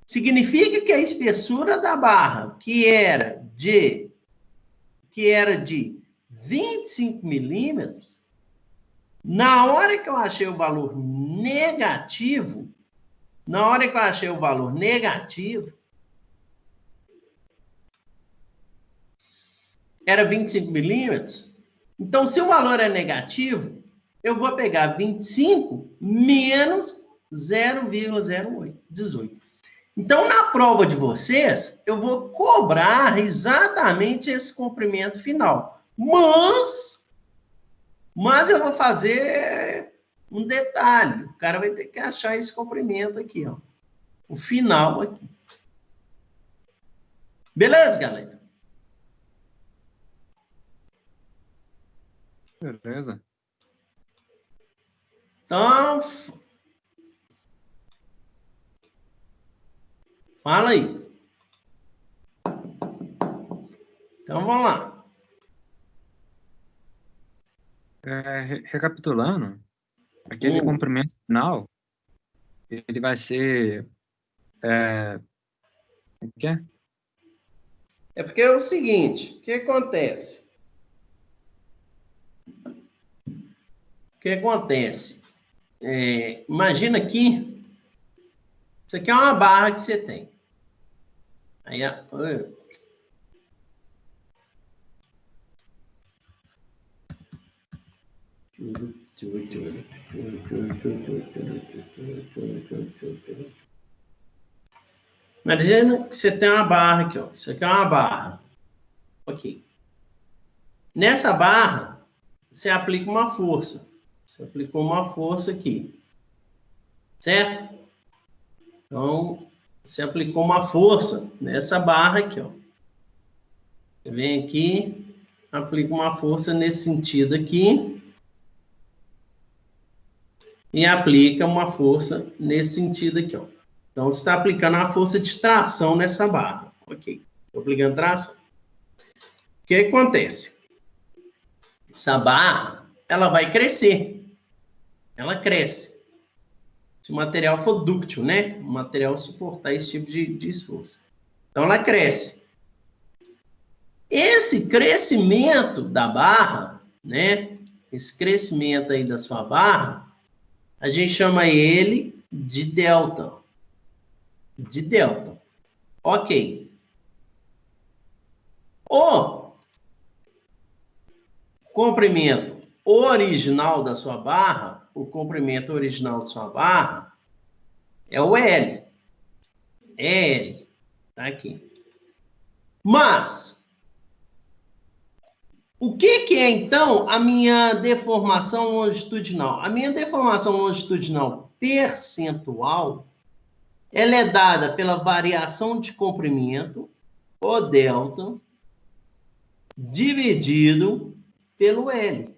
Significa que a espessura da barra, que era de 25 milímetros, na hora que eu achei o valor negativo, era 25 milímetros. Então, se o valor é negativo, eu vou pegar 25 menos 0,0818. Então, na prova de vocês, eu vou cobrar exatamente esse comprimento final. Mas eu vou fazer um detalhe. O cara vai ter que achar esse comprimento aqui, ó. O final aqui. Beleza, galera? Beleza. Então, fala aí. Então, vamos lá. Recapitulando, aquele comprimento final, ele vai ser... o que é? É porque é o seguinte, o que acontece? Imagina aqui, isso aqui é uma barra que você tem. Aí, Imagina que você tem uma barra aqui, ó. Isso aqui é uma barra. Ok. Nessa barra, você aplica uma força. Você aplicou uma força aqui. Certo? Então, você aplicou uma força nessa barra aqui, ó. Você vem aqui, aplica uma força nesse sentido aqui. E aplica uma força nesse sentido aqui, ó. Então, você está aplicando a força de tração nessa barra. Ok. Estou aplicando tração. O que acontece? Essa barra, ela vai crescer. Ela cresce. Se o material for dúctil, né? O material suportar esse tipo de esforço. Então, ela cresce. Esse crescimento da barra, né? Esse crescimento aí da sua barra, a gente chama ele de delta. De delta. Ok. O comprimento original da sua barra, o comprimento original da sua barra é o L. É L. Tá aqui. Mas, o que é, então, a minha deformação longitudinal? A minha deformação longitudinal percentual, ela é dada pela variação de comprimento, o delta, dividido pelo L.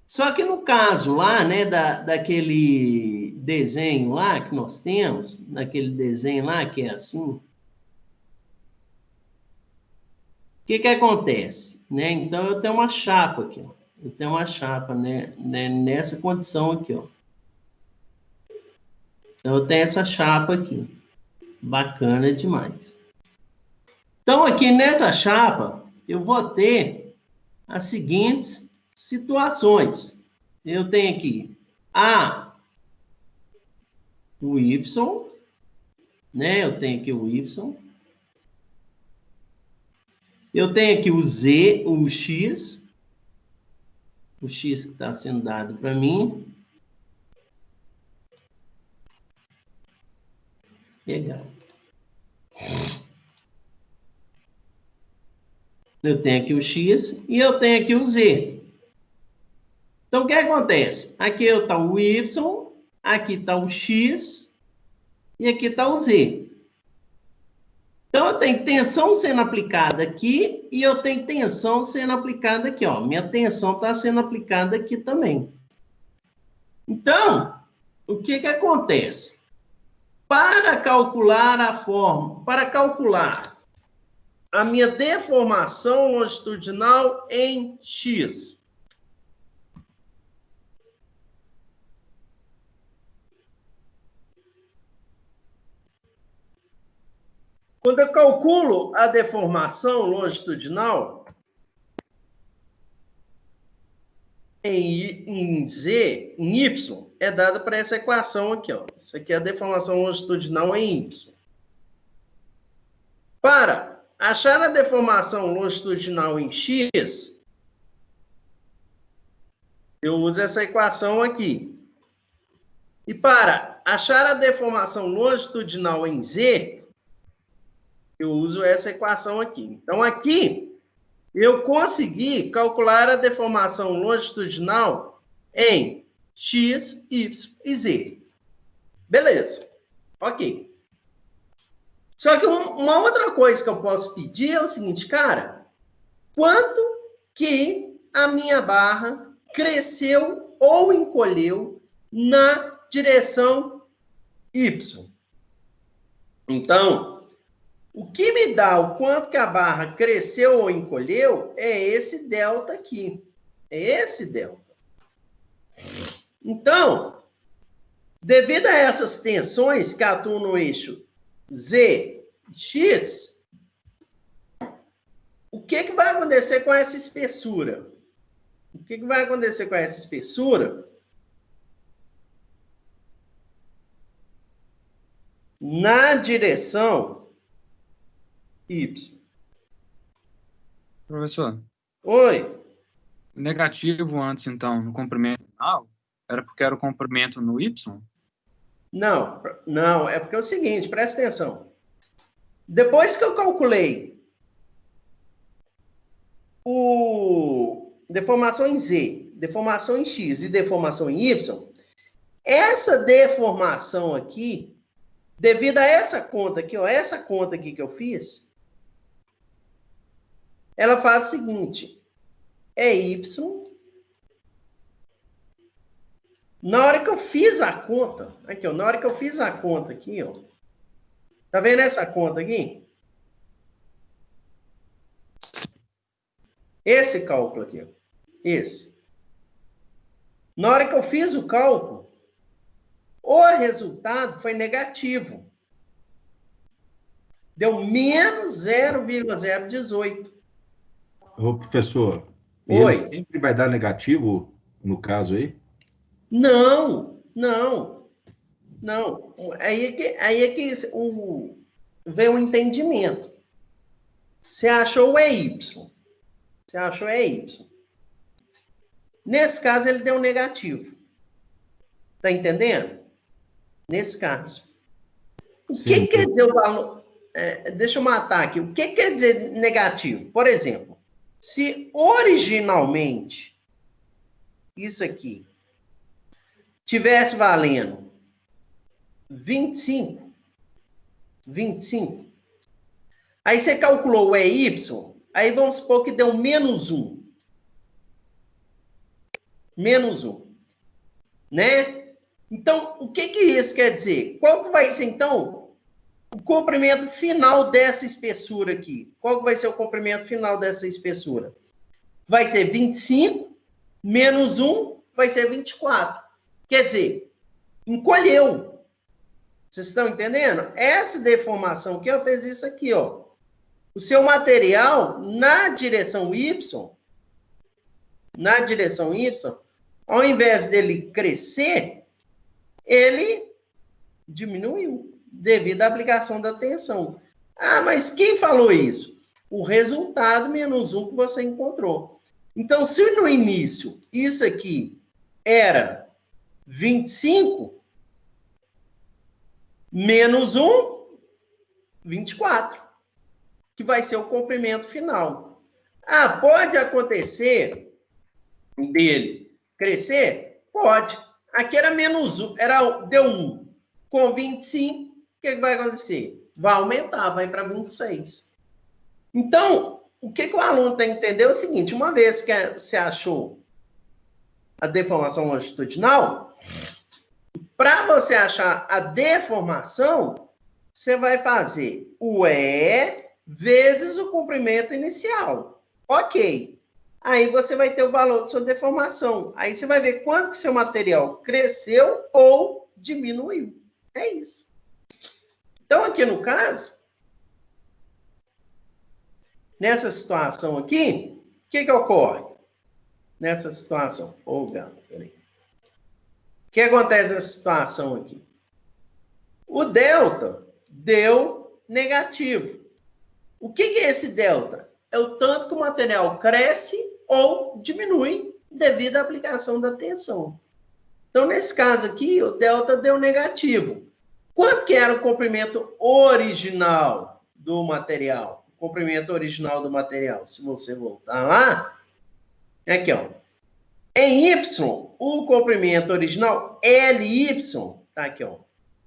Só que no caso lá, né, daquele desenho lá que nós temos, naquele desenho lá que é assim, o que acontece? Né? Então, eu tenho uma chapa aqui, ó. Eu tenho uma chapa, né, nessa condição aqui, ó. Então, eu tenho essa chapa aqui. Bacana demais. Então, aqui nessa chapa, eu vou ter as seguintes situações. Eu tenho aqui o Y, né? Eu tenho aqui o Y. Eu tenho aqui o Z, o X que está sendo dado para mim. Legal. Eu tenho aqui o X e eu tenho aqui o Z. Então, o que acontece? Aqui está o Y, aqui está o X e aqui está o Z. Então, eu tenho tensão sendo aplicada aqui e eu tenho tensão sendo aplicada aqui, ó. Minha tensão está sendo aplicada aqui também. Então, o que acontece? Para calcular a minha deformação longitudinal em X, quando eu calculo a deformação longitudinal em Z, em Y, é dada para essa equação aqui, ó. Isso aqui é a deformação longitudinal em Y. Para achar a deformação longitudinal em X, eu uso essa equação aqui. E para achar a deformação longitudinal em Z, eu uso essa equação aqui. Então, aqui, eu consegui calcular a deformação longitudinal em X, Y e Z. Beleza. Ok. Só que uma outra coisa que eu posso pedir é o seguinte, cara, quanto que a minha barra cresceu ou encolheu na direção Y? Então, o que me dá o quanto que a barra cresceu ou encolheu é esse delta aqui. É esse delta. Então, devido a essas tensões que atuam no eixo Z, X, o que vai acontecer com essa espessura? O que vai acontecer com essa espessura? Na direção Y. Professor, Oi. negativo antes, então, no comprimento final, era porque era o comprimento no Y? Não, não, é porque é o seguinte, presta atenção. Depois que eu calculei deformação em Z, deformação em X e deformação em Y, essa deformação aqui, devido a essa conta aqui, ó, essa conta aqui que eu fiz, ela faz o seguinte, é Y. Na hora que eu fiz a conta, aqui, ó, na hora que eu fiz a conta aqui, ó, tá vendo essa conta aqui? Esse cálculo aqui, ó, esse. Na hora que eu fiz o cálculo, o resultado foi negativo. Deu menos 0,018. Ô, professor, Oi. ele sempre vai dar negativo no caso aí? Não. Aí é que vem o entendimento. Você achou é Y. Nesse caso, ele deu negativo. Tá entendendo? Nesse caso. O que quer dizer o valor? Deixa eu matar aqui. O que quer dizer negativo? Por exemplo, se originalmente isso aqui tivesse valendo 25, aí você calculou o EY, aí vamos supor que deu menos 1. Né? Então, o que isso quer dizer? Qual que vai ser, então, o comprimento final dessa espessura aqui? Qual que vai ser o comprimento final dessa espessura? Vai ser 25, menos 1, vai ser 24. Quer dizer, encolheu. Vocês estão entendendo? Essa deformação aqui, ó, fez isso aqui, ó. O seu material, na direção Y, ao invés dele crescer, ele diminuiu, devido à aplicação da tensão. Ah, mas quem falou isso? O resultado menos 1 que você encontrou. Então, se no início isso aqui era 25, menos 1, 24, que vai ser o comprimento final. Ah, pode acontecer dele crescer? Pode. Aqui era menos 1, deu 1. Com 25, o que vai acontecer? Vai aumentar, vai para 26. Então, o que o aluno tem que entender é o seguinte, uma vez que você achou a deformação longitudinal, para você achar a deformação, você vai fazer o E vezes o comprimento inicial. Ok. Aí você vai ter o valor da sua deformação. Aí você vai ver quanto que seu material cresceu ou diminuiu. É isso. Então, aqui no caso, nessa situação aqui, o que ocorre? Nessa situação. Peraí. O que acontece nessa situação aqui? O delta deu negativo. O que é esse delta? É o tanto que o material cresce ou diminui devido à aplicação da tensão. Então, nesse caso aqui, o delta deu negativo. Quanto que era o comprimento original do material? O comprimento original do material, se você voltar lá, é aqui, ó. Em Y, o comprimento original, LY, tá aqui, ó.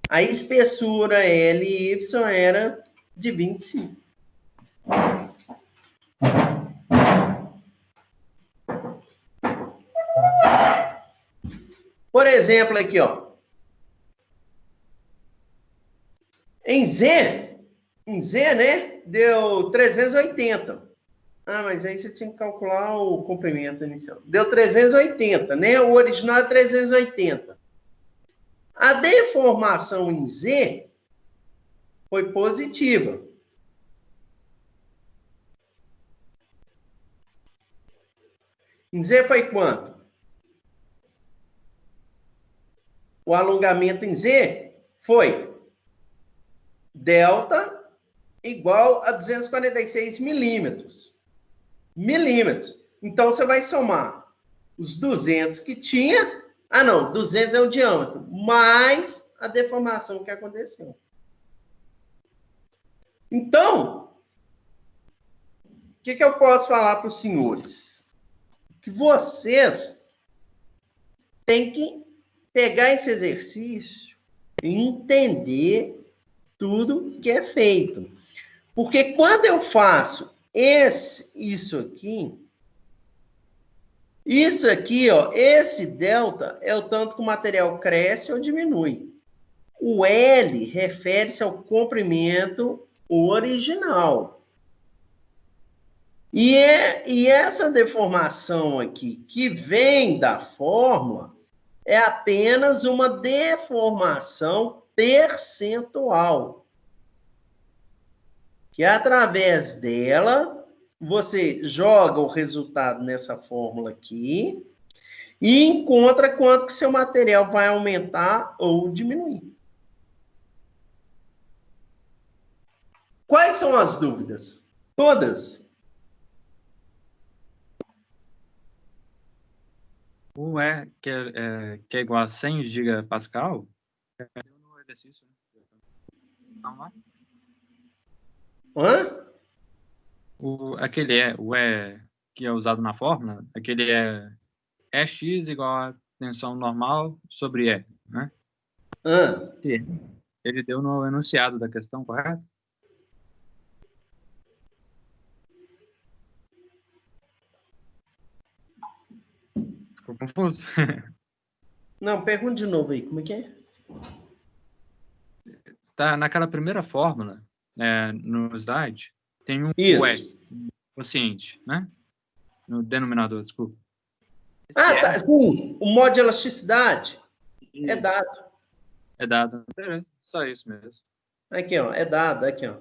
A espessura LY era de 25. Por exemplo, aqui, ó. Em Z, né, deu 380. Ah, mas aí você tinha que calcular o comprimento inicial. Deu 380, né? O original é 380. A deformação em Z foi positiva. Em Z foi quanto? O alongamento em Z foi delta igual a 246 milímetros. Então, você vai somar os 200 que tinha. Ah, não, 200 é o diâmetro, mais a deformação que aconteceu. Então, o que eu posso falar para os senhores? Que vocês têm que pegar esse exercício e entender tudo que é feito. Porque quando eu faço isso aqui, ó, esse delta é o tanto que o material cresce ou diminui. O L refere-se ao comprimento original. E essa deformação aqui, que vem da fórmula, é apenas uma deformação percentual. Que através dela, você joga o resultado nessa fórmula aqui e encontra quanto que seu material vai aumentar ou diminuir. Quais são as dúvidas? Todas? O E, que é igual a 100 gigapascal, no exercício. Não, lá. Hã? O E que é usado na fórmula, aquele é X igual a tensão normal sobre E, né? Ele deu no enunciado da questão, correto? Ficou confuso? Não, pergunta de novo aí, como é que é? Tá naquela primeira fórmula, no slide, tem um Isso. E, quociente, né? No denominador, desculpa. Tá, sim. O modo de elasticidade é dado. É dado. Beleza, só isso mesmo. Aqui, ó, é dado, aqui, ó.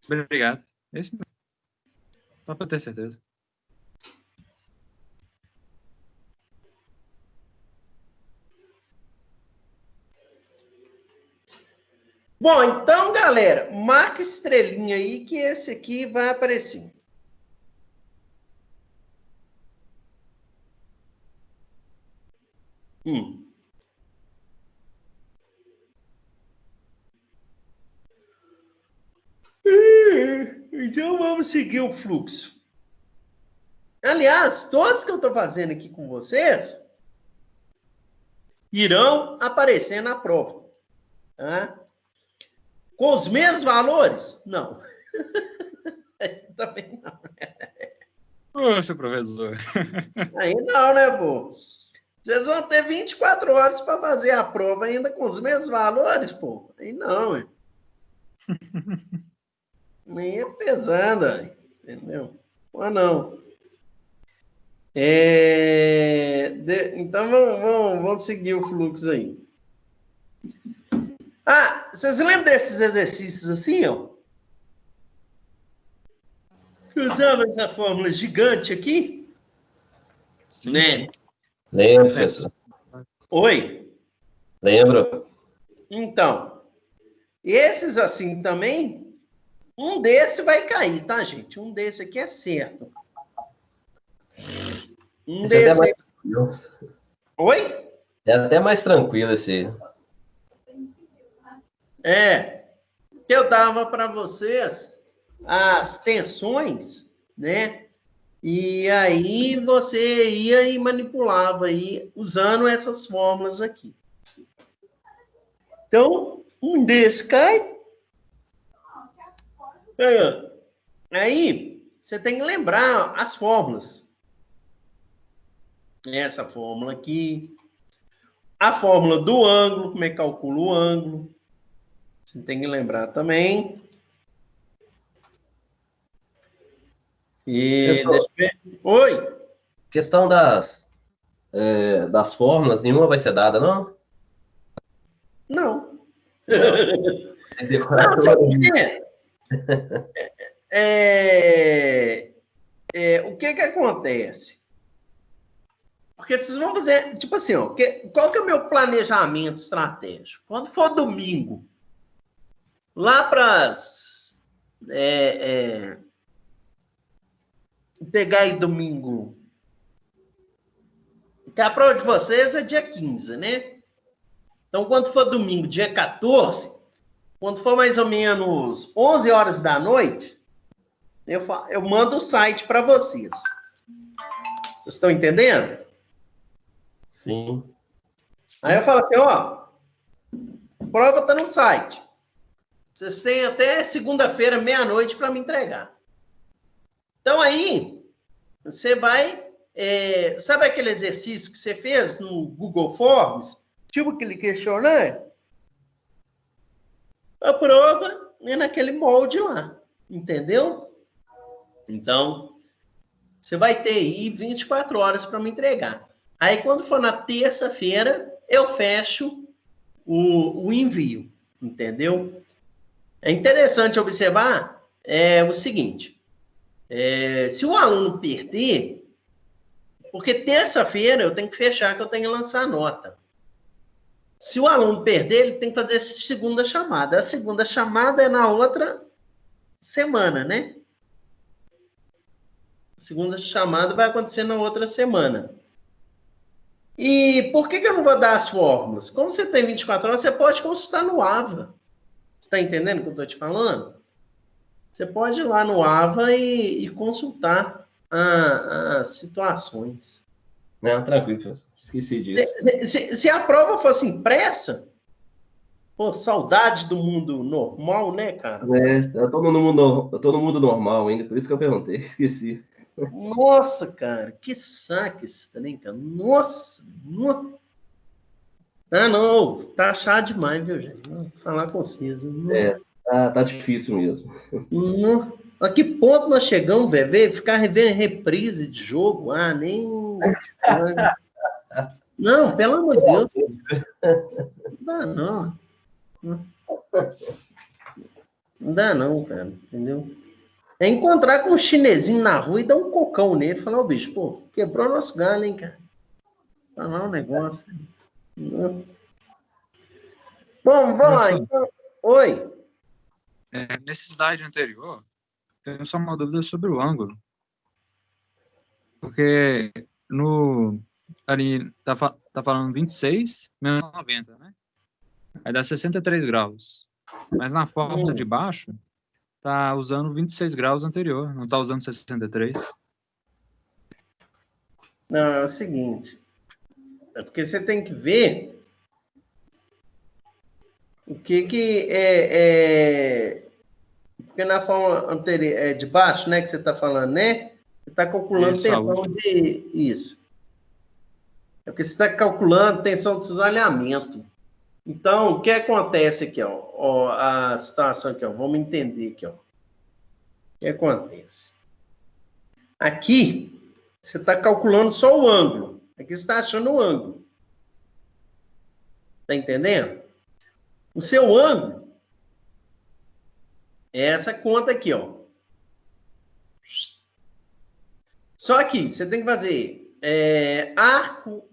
Obrigado. Esse mesmo. Só para ter certeza. Bom, então, galera, marca estrelinha aí que esse aqui vai aparecer. Então, vamos seguir o fluxo. Aliás, todos que eu estou fazendo aqui com vocês irão aparecer na prova. Tá? Com os mesmos valores? Não. Também não. Poxa, professor. Aí não, né, pô? Vocês vão ter 24 horas para fazer a prova ainda com os mesmos valores, pô. Aí não, hein? Nem é pesada, entendeu? Ou não. Então, vamos seguir o fluxo aí. Vocês lembram desses exercícios assim, ó? Que usava essa fórmula gigante aqui? Sim. Né? Lembro, professor. Oi? Lembro. Então, esses assim também, um desse vai cair, tá, gente? Um desse aqui é certo. Esse é até mais tranquilo. Oi? É até mais tranquilo esse. Que eu dava para vocês as tensões, né? E aí você ia e manipulava aí usando essas fórmulas aqui. Então, um desse cai. Aí, você tem que lembrar as fórmulas. Essa fórmula aqui. A fórmula do ângulo, como é que calcula o ângulo. Você tem que lembrar também. E deixa eu ver. Oi? Questão das fórmulas, nenhuma vai ser dada, não? Não. Tem que decorar Não, sabe tudo. por quê? O que acontece? Porque vocês vão fazer, tipo assim, ó, qual que é o meu planejamento estratégico? Quando for domingo, lá para as pegar aí domingo. Que a prova de vocês é dia 15, né? Então, quando for domingo, dia 14, quando for mais ou menos 11 horas da noite, eu mando o site para vocês. Vocês estão entendendo? Sim. Aí eu falo assim, ó, a prova está no site. Vocês têm até segunda-feira, meia-noite, para me entregar. Então, aí, você vai... sabe aquele exercício que você fez no Google Forms? Tipo aquele questionário? A prova é naquele molde lá. Entendeu? Então, você vai ter aí 24 horas para me entregar. Aí, quando for na terça-feira, eu fecho o envio. Entendeu? É interessante observar o seguinte. Se o aluno perder, porque terça-feira eu tenho que fechar, que eu tenho que lançar a nota. Se o aluno perder, ele tem que fazer a segunda chamada. A segunda chamada é na outra semana, né? A segunda chamada vai acontecer na outra semana. E por que eu não vou dar as fórmulas? Como você tem 24 horas, você pode consultar no AVA. Você está entendendo o que eu estou te falando? Você pode ir lá no AVA e consultar as situações. Não, tranquilo, professor. Esqueci disso. Se a prova fosse impressa, pô, saudade do mundo normal, né, cara? Eu tô no mundo normal ainda, por isso que eu perguntei. Esqueci. Nossa, cara, que saco esse trem, cara. Nossa. Ah, não, tá chato demais, viu, gente? Vou falar com vocês. Tá difícil mesmo. A que ponto nós chegamos, velho? Ficar revendo reprise de jogo? Ah, nem... Não, pelo amor de Deus. Não dá, não. Não dá, não, cara. Entendeu? É encontrar com um chinesinho na rua e dar um cocão nele. Falar, ô bicho, pô, quebrou nosso galho, hein, cara. Falar um negócio. Bom, vamos lá. Então. Oi. Nesse slide anterior, tenho só uma dúvida sobre o ângulo. Porque ali tá falando 26 menos 90, né? Aí dá 63 graus. Mas na foto de baixo, tá usando 26 graus anterior, não tá usando 63. Não, é o seguinte. É porque você tem que ver o que porque na forma anterior, de baixo, né, que você está falando, né? Você está calculando tensão de... Isso. É porque você está calculando tensão de cisalhamento. Então, o que acontece aqui, ó? A situação aqui, ó. Vamos entender aqui, ó. O que acontece? Aqui, você está calculando só o ângulo. Aqui você está achando o ângulo. Está entendendo? O seu ângulo é essa conta aqui, ó. Só que você tem que fazer arco,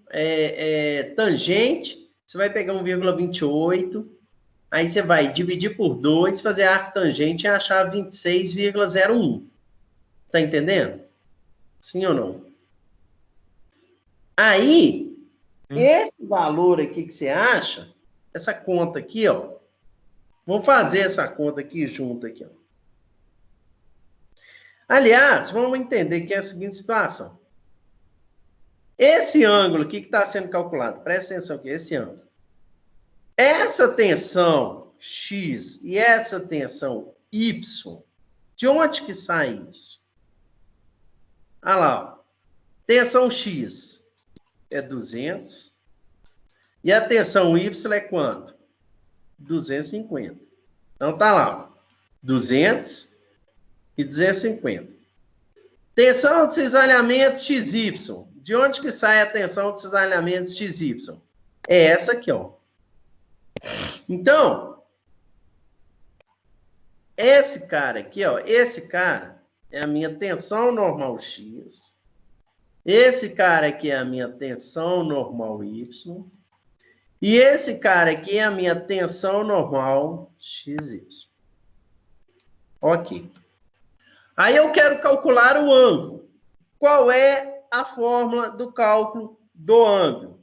tangente, você vai pegar 1,28, aí você vai dividir por 2, fazer arco tangente e achar 26,01. Tá entendendo? Sim ou não? Aí, esse valor aqui que você acha, essa conta aqui, ó, vamos fazer essa conta aqui junto aqui, ó. Aliás, vamos entender que é a seguinte situação. Esse ângulo aqui que está sendo calculado, presta atenção aqui, esse ângulo. Essa tensão X e essa tensão Y, de onde que sai isso? Olha lá, ó. Tensão X é 200 e a tensão Y é quanto? 250. Então tá lá, ó, 200 e 250. Tensão de cisalhamento XY. De onde que sai a tensão de cisalhamento XY? É essa aqui, ó. Então, esse cara aqui, ó, esse cara é a minha tensão normal X. Esse cara aqui é a minha tensão normal Y. E esse cara aqui é a minha tensão normal XY. Ok. Aí eu quero calcular o ângulo. Qual é a fórmula do cálculo do ângulo?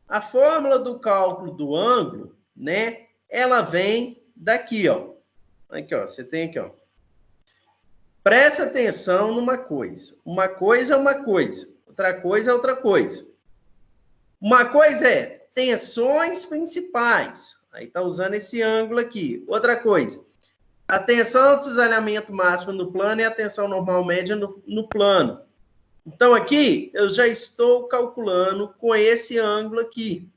A fórmula do cálculo do ângulo, né? Ela vem daqui, ó. Aqui, ó. Você tem aqui, ó. Presta atenção numa coisa. Uma coisa é uma coisa. Outra coisa é outra coisa. Uma coisa é tensões principais. Aí tá usando esse ângulo aqui. Outra coisa. A tensão de cisalhamento máximo no plano e a tensão normal média no plano. Então, aqui, eu já estou calculando com esse ângulo aqui.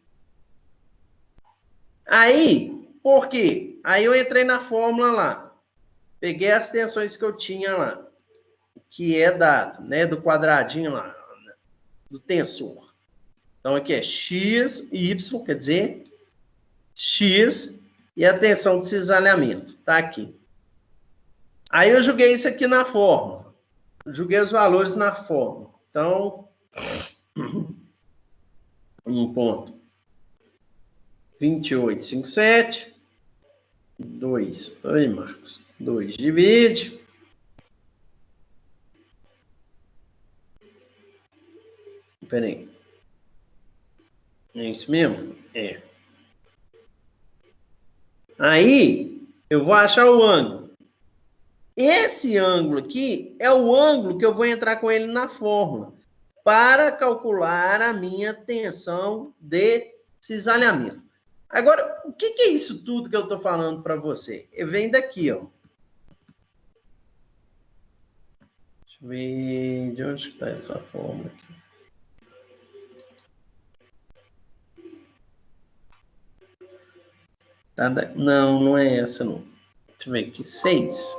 Aí, por quê? Aí eu entrei na fórmula lá. Peguei as tensões que eu tinha lá. Que é dado, né? Do quadradinho lá. Do tensor. Então, aqui é x e y, quer dizer, x e a tensão de cisalhamento. Tá aqui. Aí eu joguei isso aqui na fórmula. Joguei os valores na fórmula. Então, 1,2857. 2. Oi, Marcos. 2 divide. Peraí. É isso mesmo? É. Aí, eu vou achar o ângulo. Esse ângulo aqui é o ângulo que eu vou entrar com ele na fórmula para calcular a minha tensão de cisalhamento. Agora, o que é isso tudo que eu estou falando para você? Vem daqui, ó. Deixa eu ver de onde está essa fórmula aqui. Não, não é essa, não. Deixa eu ver aqui, 6.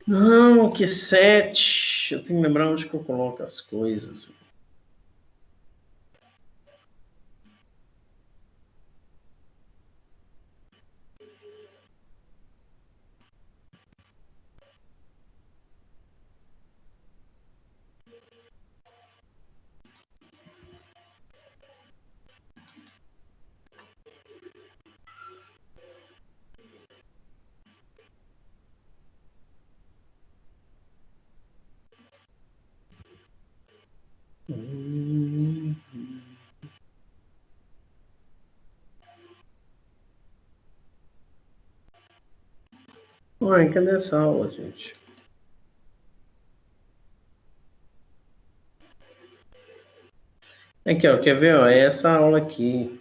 Não, que 7. Eu tenho que lembrar onde que eu coloco as coisas. Uai, cadê essa aula, gente? Aqui, ó, quer ver? Ó, é essa aula aqui.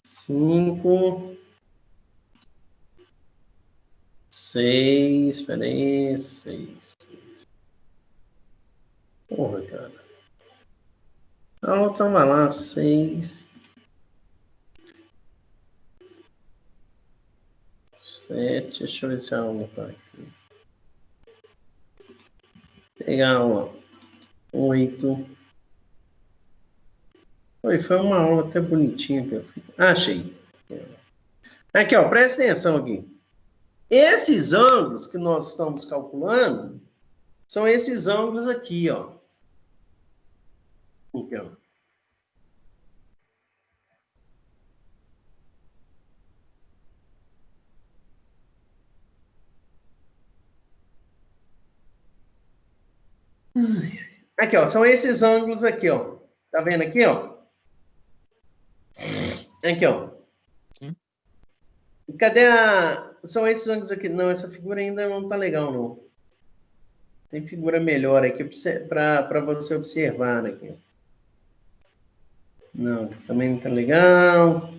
5, 6, peraí, 6. Porra, cara. A aula tava lá, 6. 7, deixa eu ver se a aula tá aqui. Pegar a aula 8. Foi uma aula até bonitinha que eu fiz. Achei. Aqui, ó, presta atenção aqui. Esses ângulos que nós estamos calculando são esses ângulos aqui, ó. Aqui, ó. Aqui, ó, são esses ângulos aqui, ó. Tá vendo aqui, ó? Aqui, ó. Sim. Cadê a... São esses ângulos aqui. Não, essa figura ainda não tá legal, não. Tem figura melhor aqui para você observar aqui. Não, também não tá legal.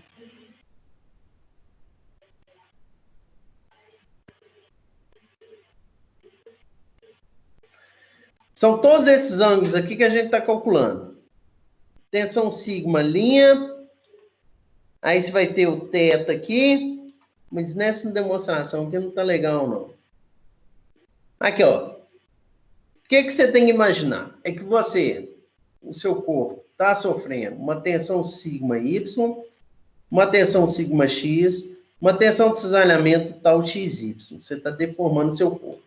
São todos esses ângulos aqui que a gente está calculando. Tensão sigma linha. Aí você vai ter o θ aqui. Mas nessa demonstração aqui não tá legal, não. Aqui, ó. O que você tem que imaginar? É que você, o seu corpo, está sofrendo uma tensão sigma y, uma tensão sigma x, uma tensão de cisalhamento tal xy. Você está deformando o seu corpo.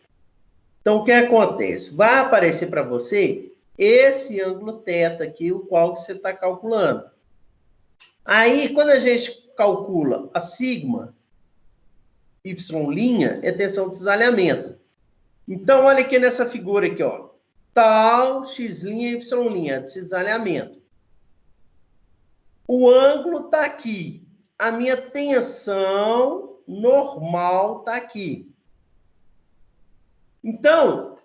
Então, o que acontece? Vai aparecer para você esse ângulo θ aqui, o qual você está calculando. Aí, quando a gente calcula a sigma y', é tensão de cisalhamento. Então, olha aqui nessa figura aqui, ó. Tal, x', y', de cisalhamento. O ângulo está aqui. A minha tensão normal está aqui. Então,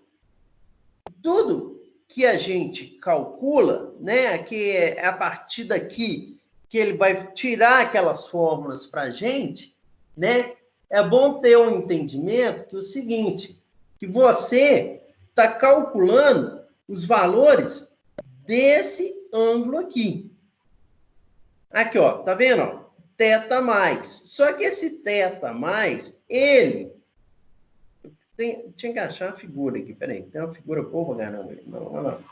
tudo que a gente calcula, né, que é a partir daqui que ele vai tirar aquelas fórmulas para a gente, né, é bom ter um entendimento que é o seguinte, que você está calculando os valores desse ângulo aqui. Aqui, ó, tá vendo? Ó? Θ mais. Só que esse θ mais, ele... tinha que achar a figura aqui, peraí. Tem uma figura boa, caramba. Não.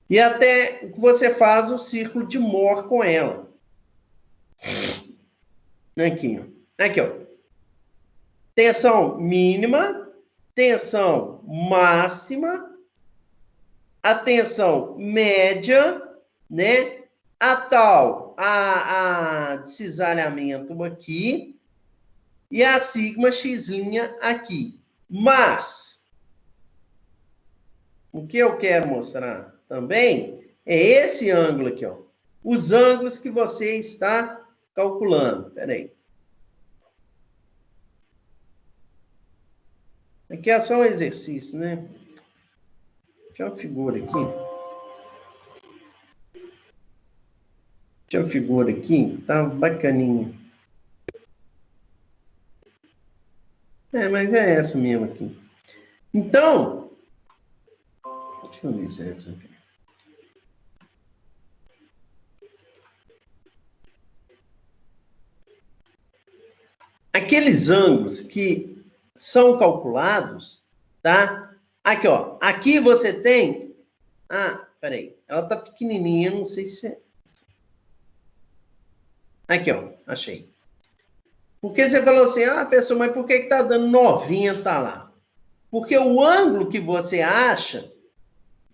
E até você faz o círculo de Mohr com ela. Aqui, ó. Tensão mínima, tensão máxima, a tensão média, né? A tal, a de cisalhamento aqui, e a sigma x' aqui. Mas, o que eu quero mostrar também é esse ângulo aqui, ó. Os ângulos que você está calculando. Espera aí. Aqui é só um exercício, né? Deixa uma figura aqui. Tinha uma figura aqui, tá bacaninha. Mas é essa mesmo aqui. Então, deixa eu ver se é essa aqui. Aqueles ângulos que são calculados, tá? Aqui, ó. Aqui você tem... peraí. Ela tá pequenininha, não sei se... Aqui, ó. Achei. Porque você falou assim, pessoal, mas por que tá dando 90 lá? Porque o ângulo que você acha,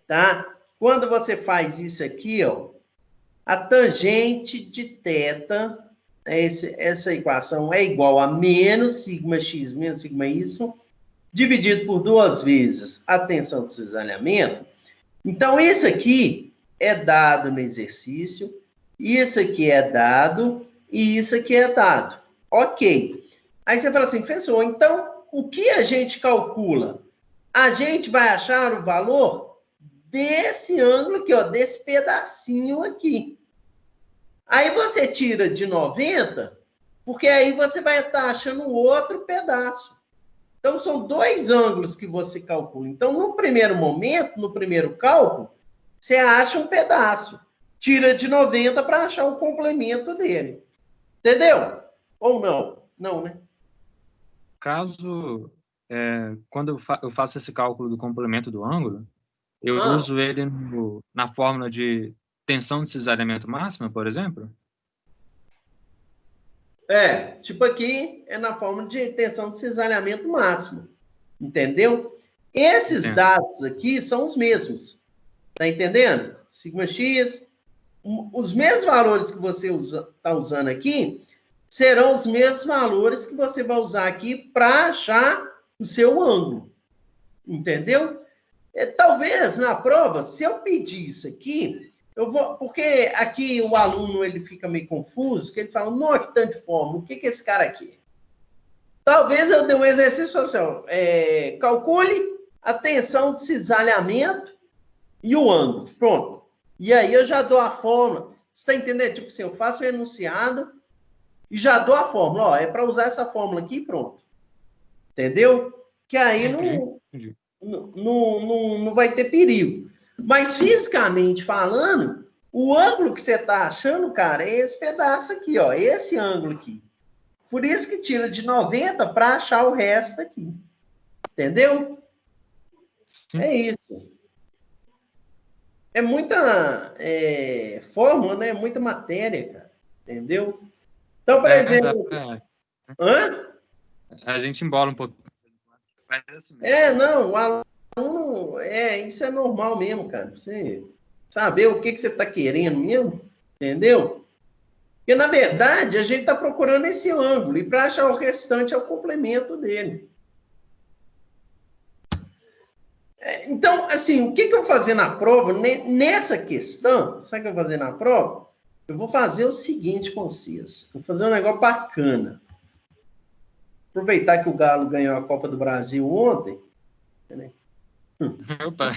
tá? Quando você faz isso aqui, ó, a tangente de θ, essa equação é igual a menos sigma x menos sigma y, dividido por 2 vezes a tensão de cisalhamento. Então, isso aqui é dado no exercício, isso aqui é dado e isso aqui é dado. Ok. Aí você fala assim, professor, então o que a gente calcula? A gente vai achar o valor desse ângulo aqui, ó, desse pedacinho aqui. Aí você tira de 90, porque aí você vai estar achando outro pedaço. Então, são 2 ângulos que você calcula. Então, no primeiro momento, no primeiro cálculo, você acha um pedaço. Tira de 90 para achar o complemento dele. Entendeu? Ou não? Não, né? Caso, quando eu faço esse cálculo do complemento do ângulo, eu uso ele na fórmula de tensão de cisalhamento máxima, por exemplo? Tipo aqui é na fórmula de tensão de cisalhamento máximo. Entendeu? Esses dados aqui são os mesmos. Tá entendendo? Sigma x, os mesmos valores que você está usando aqui serão os mesmos valores que você vai usar aqui para achar o seu ângulo. Entendeu? Talvez na prova, se eu pedir isso aqui, eu vou, porque aqui o aluno ele fica meio confuso, que ele fala, não, que tanto de fórmula, o que é esse cara aqui? Talvez eu dê um exercício assim, calcule a tensão de cisalhamento e o ângulo. Pronto. E aí eu já dou a fórmula. Você está entendendo? Tipo assim, eu faço o enunciado e já dou a fórmula. Ó, é para usar essa fórmula aqui e pronto. Entendeu? Que aí não vai ter perigo. Mas fisicamente falando, o ângulo que você está achando, cara, é esse pedaço aqui, ó. Esse ângulo aqui. Por isso que tira de 90 para achar o resto aqui. Entendeu? Sim. É isso. É muita fórmula, né? Muita matéria, cara. Entendeu? Então, por exemplo... A gente embola um pouco. Não, o aluno Isso é normal mesmo, cara. Você saber o que você está querendo mesmo, entendeu? Porque, na verdade, a gente está procurando esse ângulo, e para achar o restante é o complemento dele. Então, assim, o que eu vou fazer na prova, nessa questão, sabe o que eu vou fazer na prova? Eu vou fazer o seguinte com vocês. Vou fazer um negócio bacana. Aproveitar que o Galo ganhou a Copa do Brasil ontem. Né? Opa.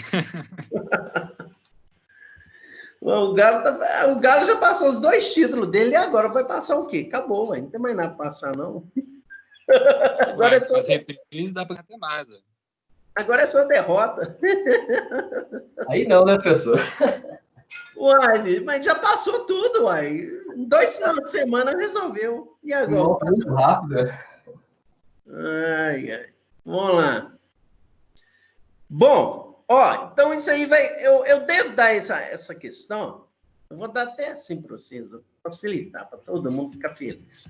O Galo já passou os 2 títulos dele, e agora vai passar o quê? Acabou, véio. Não tem mais nada para passar, não. Agora é só... dá para ter mais, véio. Agora é só derrota. Aí não, né, professor? Uai, mas já passou tudo, uai. Em 2 finais de semana resolveu. E agora? Muito rápido. Ai. Vamos lá. Bom, então isso aí vai... Eu devo dar essa questão. Eu vou dar até assim para vocês, facilitar, para todo mundo ficar feliz.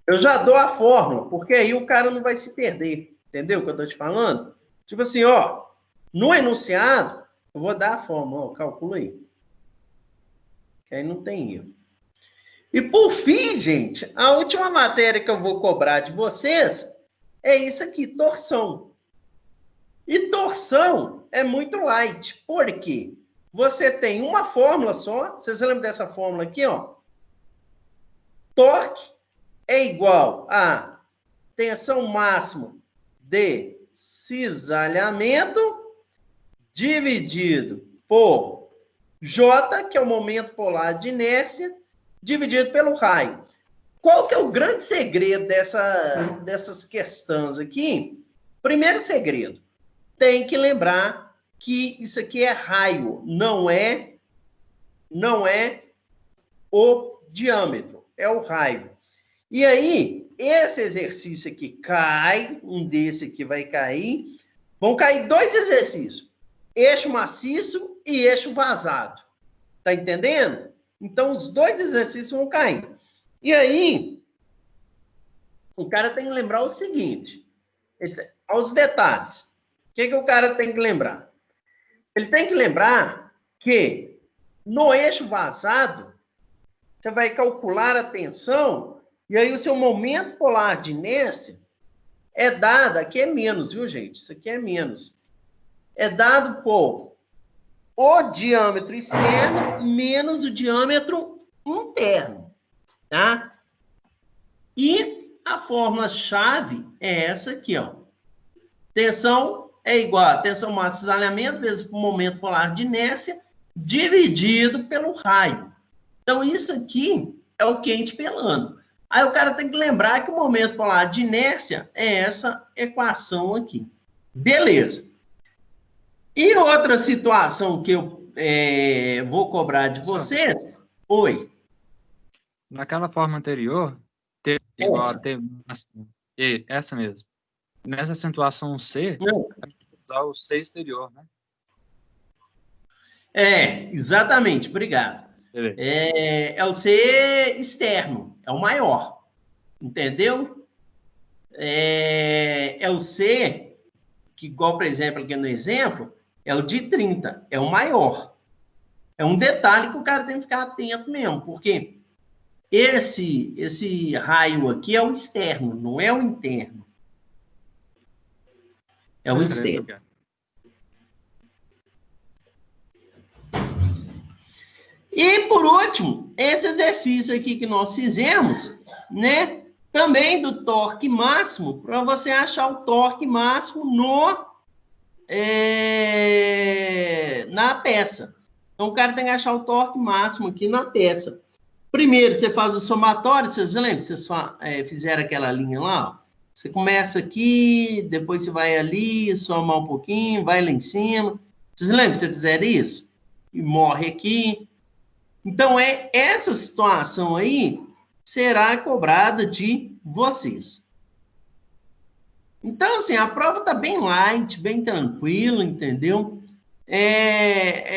Eu já dou a fórmula, porque aí o cara não vai se perder. Entendeu o que eu estou te falando? Tipo assim, no enunciado, eu vou dar a fórmula, calcula aí. Que aí não tem erro. E por fim, gente, a última matéria que eu vou cobrar de vocês é isso aqui, torção. E torção é muito light. Por quê? Você tem uma fórmula só. Vocês lembram dessa fórmula aqui, ó? Torque é igual a tensão máxima de cisalhamento dividido por J, que é o momento polar de inércia, dividido pelo raio. Qual que é o grande segredo dessas questões aqui? Primeiro segredo, tem que lembrar que isso aqui é raio, não é o diâmetro, é o raio. E aí, esse exercício aqui cai, um desse aqui vai cair, vão cair 2 exercícios, eixo maciço e eixo vazado. Tá entendendo? Então, os 2 exercícios vão cair. E aí, o cara tem que lembrar o seguinte, aos detalhes. O que o cara tem que lembrar? Ele tem que lembrar que no eixo vazado, você vai calcular a tensão, e aí o seu momento polar de inércia é dado, aqui é menos, viu, gente? Isso aqui é menos. É dado por o diâmetro externo menos o diâmetro interno, tá? E a fórmula-chave é essa aqui, ó. Tensão é igual a tensão máxima de cisalhamento vezes o momento polar de inércia dividido pelo raio. Então, isso aqui é o quente pelando. Aí o cara tem que lembrar que o momento polar de inércia é essa equação aqui. Beleza. E outra situação que eu vou cobrar de vocês... Oi. Naquela forma anterior, T igual a T máximo. E essa mesmo. Nessa acentuação C, a gente vai usar o C exterior, né? Exatamente. Obrigado. É o C externo, é o maior. Entendeu? É o C, que igual, por exemplo, aqui no exemplo, é o de 30, é o maior. É um detalhe que o cara tem que ficar atento mesmo, porque esse raio aqui é o externo, não é o interno. É o externo. E, por último, esse exercício aqui que nós fizemos, né? Também do torque máximo, para você achar o torque máximo na peça. Então, o cara tem que achar o torque máximo aqui na peça. Primeiro, você faz o somatório, vocês lembram que vocês fizeram aquela linha lá? Ó? Você começa aqui, depois você vai ali, soma um pouquinho, vai lá em cima. Vocês lembram que vocês fizeram isso? E morre aqui. Então, essa situação aí será cobrada de vocês. Então, assim, a prova está bem light, bem tranquila, entendeu?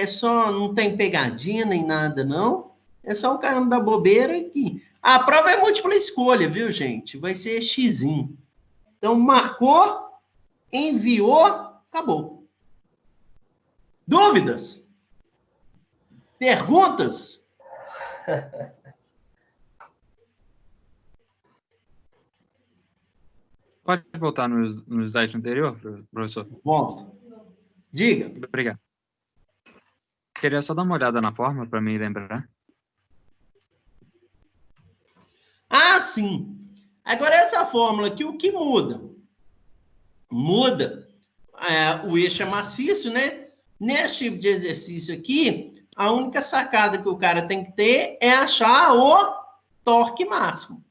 Só, não tem pegadinha nem nada, não. É só o cara não dar bobeira aqui. A prova é múltipla escolha, viu, gente? Vai ser xizinho. Então, marcou, enviou, acabou. Dúvidas? Perguntas? Pode voltar no slide anterior, professor? Volto. Diga. Obrigado. Queria só dar uma olhada na fórmula para me lembrar. Ah, sim. Agora, essa fórmula aqui, o que muda? Muda. O eixo é maciço, né? Nesse tipo de exercício aqui, a única sacada que o cara tem que ter é achar o torque máximo.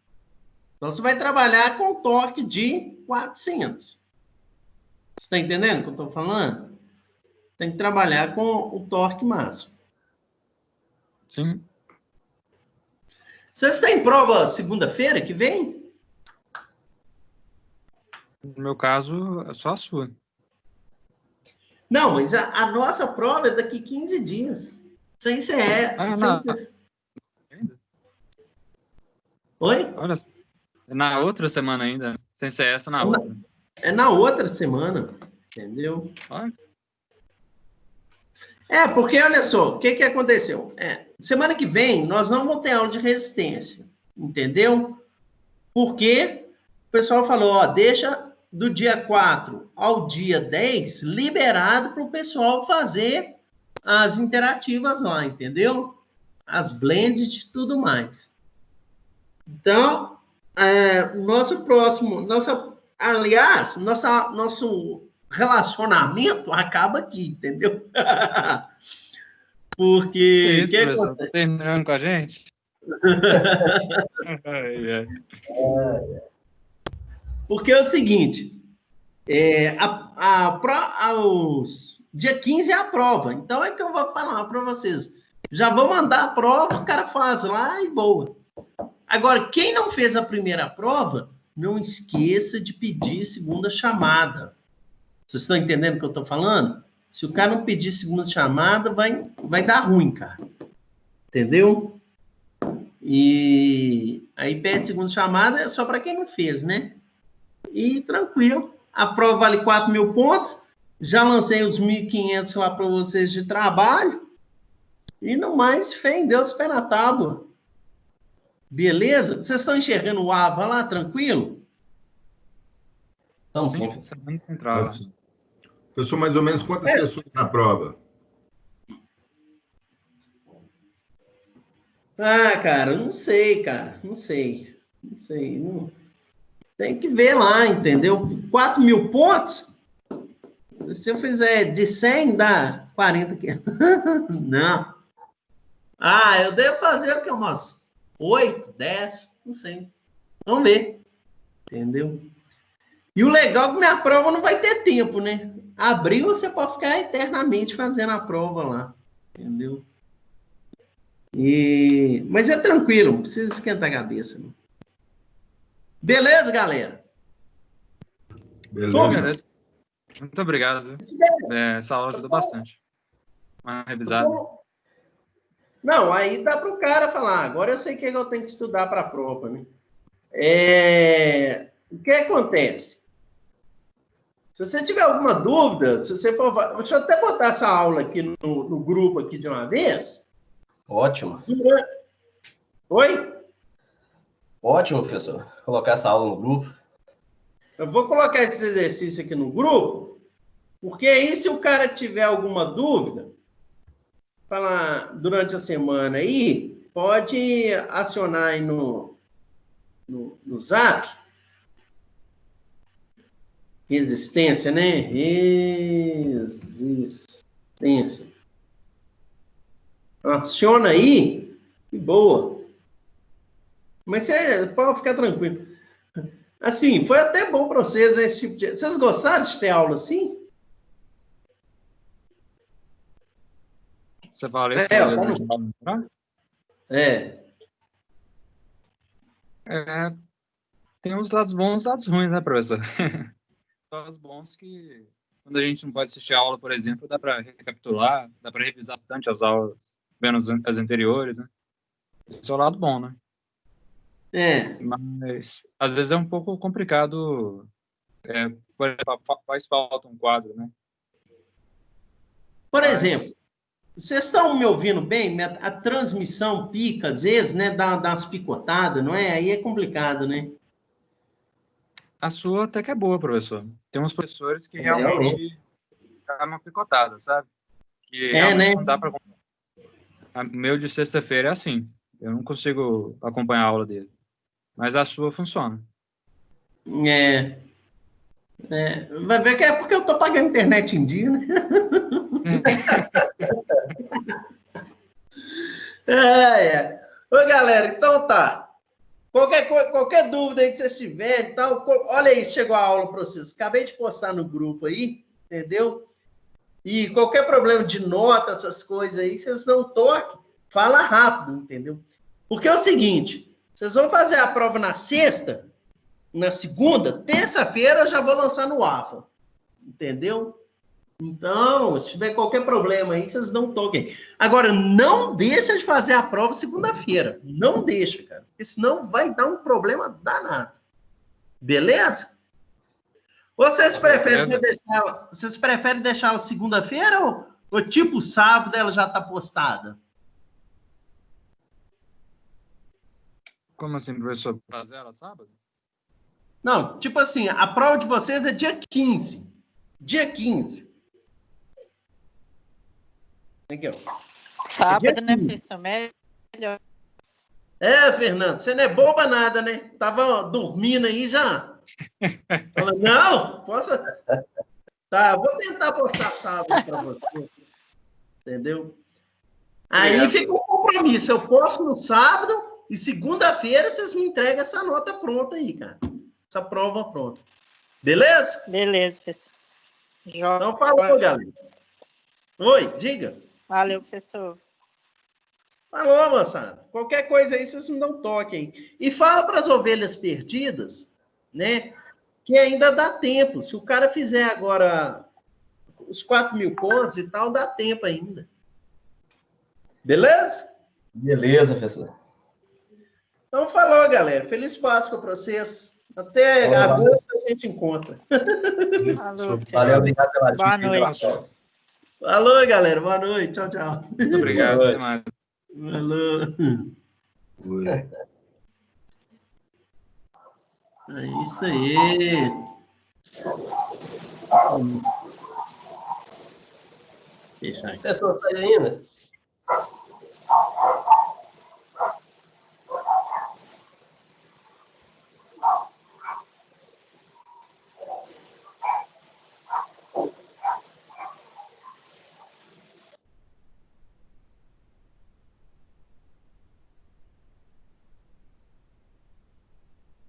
Então, você vai trabalhar com torque de 400. Você está entendendo o que eu estou falando? Tem que trabalhar com o torque máximo. Sim. Vocês têm prova segunda-feira que vem? No meu caso, é só a sua. Não, mas a nossa prova é daqui 15 dias. Sem ser... Não. Oi? Olha, na outra semana ainda, sem ser essa, na outra. É na outra semana, entendeu? Olha. Porque, olha só, o que aconteceu? Semana que vem, nós não vamos ter aula de resistência, entendeu? Porque o pessoal falou, ó, deixa do dia 4 ao dia 10 liberado para o pessoal fazer as interativas lá, entendeu? As blends e tudo mais. Então, nosso relacionamento acaba aqui, entendeu? Porque... Isso, professor, tá terminando com a gente? Porque é o seguinte, dia 15 é a prova, então é que eu vou falar para vocês. Já vou mandar a prova, o cara faz lá e boa. Agora, quem não fez a primeira prova, não esqueça de pedir segunda chamada. Vocês estão entendendo o que eu estou falando? Se o cara não pedir segunda chamada, vai dar ruim, cara. Entendeu? E aí pede segunda chamada só para quem não fez, né? E tranquilo. A prova vale 4.000 pontos. Já lancei os 1.500 lá para vocês de trabalho. E no mais, fé em Deus, pé na tábua. Beleza? Vocês estão enxergando o AVA lá, tranquilo? Então, sim. Professor, mais ou menos quantas pessoas na prova? Cara, não sei, cara. Não sei. Tem que ver lá, entendeu? 4.000 pontos? Se eu fizer de 100, dá 40 aqui. Não. Eu devo fazer o que? Umas 8, 10, não sei. Vamos ver. Entendeu? E o legal é que minha prova não vai ter tempo, né? Abril você pode ficar eternamente fazendo a prova lá. Entendeu? Mas é tranquilo, não precisa esquentar a cabeça. Não. Beleza, galera? Beleza. Muito obrigado. Essa aula ajudou bastante. Uma revisada. Não, aí dá para o cara falar, agora eu sei o que eu tenho que estudar para a prova, né? O que acontece? Se você tiver alguma dúvida, se você for... Deixa eu até botar essa aula aqui no grupo aqui de uma vez. Ótimo. Oi? Ótimo, professor. Colocar essa aula no grupo. Eu vou colocar esse exercício aqui no grupo, porque aí se o cara tiver alguma dúvida, falar durante a semana aí, pode acionar aí no Zap. Resistência, né? Resistência. Aciona aí, que boa. Mas você pode ficar tranquilo. Assim, foi até bom para vocês esse tipo de... Vocês gostaram de ter aula assim? Você fala isso? Tem os lados bons e os lados ruins, né, professor? Os bons que, quando a gente não pode assistir a aula, por exemplo, dá para recapitular, dá para revisar bastante as aulas, vendo as anteriores, né? Esse é o lado bom, né? Mas, às vezes, é um pouco complicado, faz falta um quadro, né? Por exemplo, vocês estão me ouvindo bem? A transmissão pica, às vezes, né? Dá umas picotadas, não é? Aí é complicado, né? A sua até que é boa, professor. Tem uns professores que realmente dá uma picotada, sabe? Que realmente né? não dá para acompanhar. O meu de sexta-feira é assim. Eu não consigo acompanhar a aula dele. Mas a sua funciona. Vai ver que é porque eu tô pagando internet em dia, né? Ô, galera, então tá. Qualquer dúvida aí que vocês tiverem, então, olha aí, chegou a aula para vocês. Acabei de postar no grupo aí, entendeu? E qualquer problema de nota, essas coisas aí, vocês não toquem, fala rápido, entendeu? Porque é o seguinte, vocês vão fazer a prova na sexta, na segunda, terça-feira eu já vou lançar no AFA, entendeu? Então, se tiver qualquer problema aí, vocês não toquem. Agora, não deixa de fazer a prova segunda-feira. Não deixa, cara. Porque senão vai dar um problema danado. Beleza? Ou vocês preferem deixá-la segunda-feira ou tipo sábado ela já está postada? Como assim, professor? Fazer ela sábado? Não, tipo assim, a prova de vocês é dia 15. Dia 15. Aqui, ó. Sábado, né, professor? Melhor. Fernando, você não é boba nada, né? Tava dormindo aí já. Falando, não, posso... Tá, vou tentar postar sábado para vocês. Entendeu? Aí fica um compromisso. Eu posto no sábado e segunda-feira vocês me entregam essa nota pronta aí, cara. Essa prova pronta. Beleza? Beleza, professor. Então, falou, galera. Oi, diga. Valeu, professor. Falou, moçada. Qualquer coisa aí, vocês me dão um toque aí. E fala para as ovelhas perdidas, né? Que ainda dá tempo. Se o cara fizer agora os 4.000 pontos e tal, dá tempo ainda. Beleza? Beleza, professor. Então, falou, galera. Feliz Páscoa para vocês. Até agosto a gente encontra. Falou, professor. Valeu, obrigado pela dica. Boa noite. Falou, galera. Boa noite. Tchau, tchau. Muito obrigado. Até mais. Falou. É isso aí. Fechar aqui. Professor, sai ainda?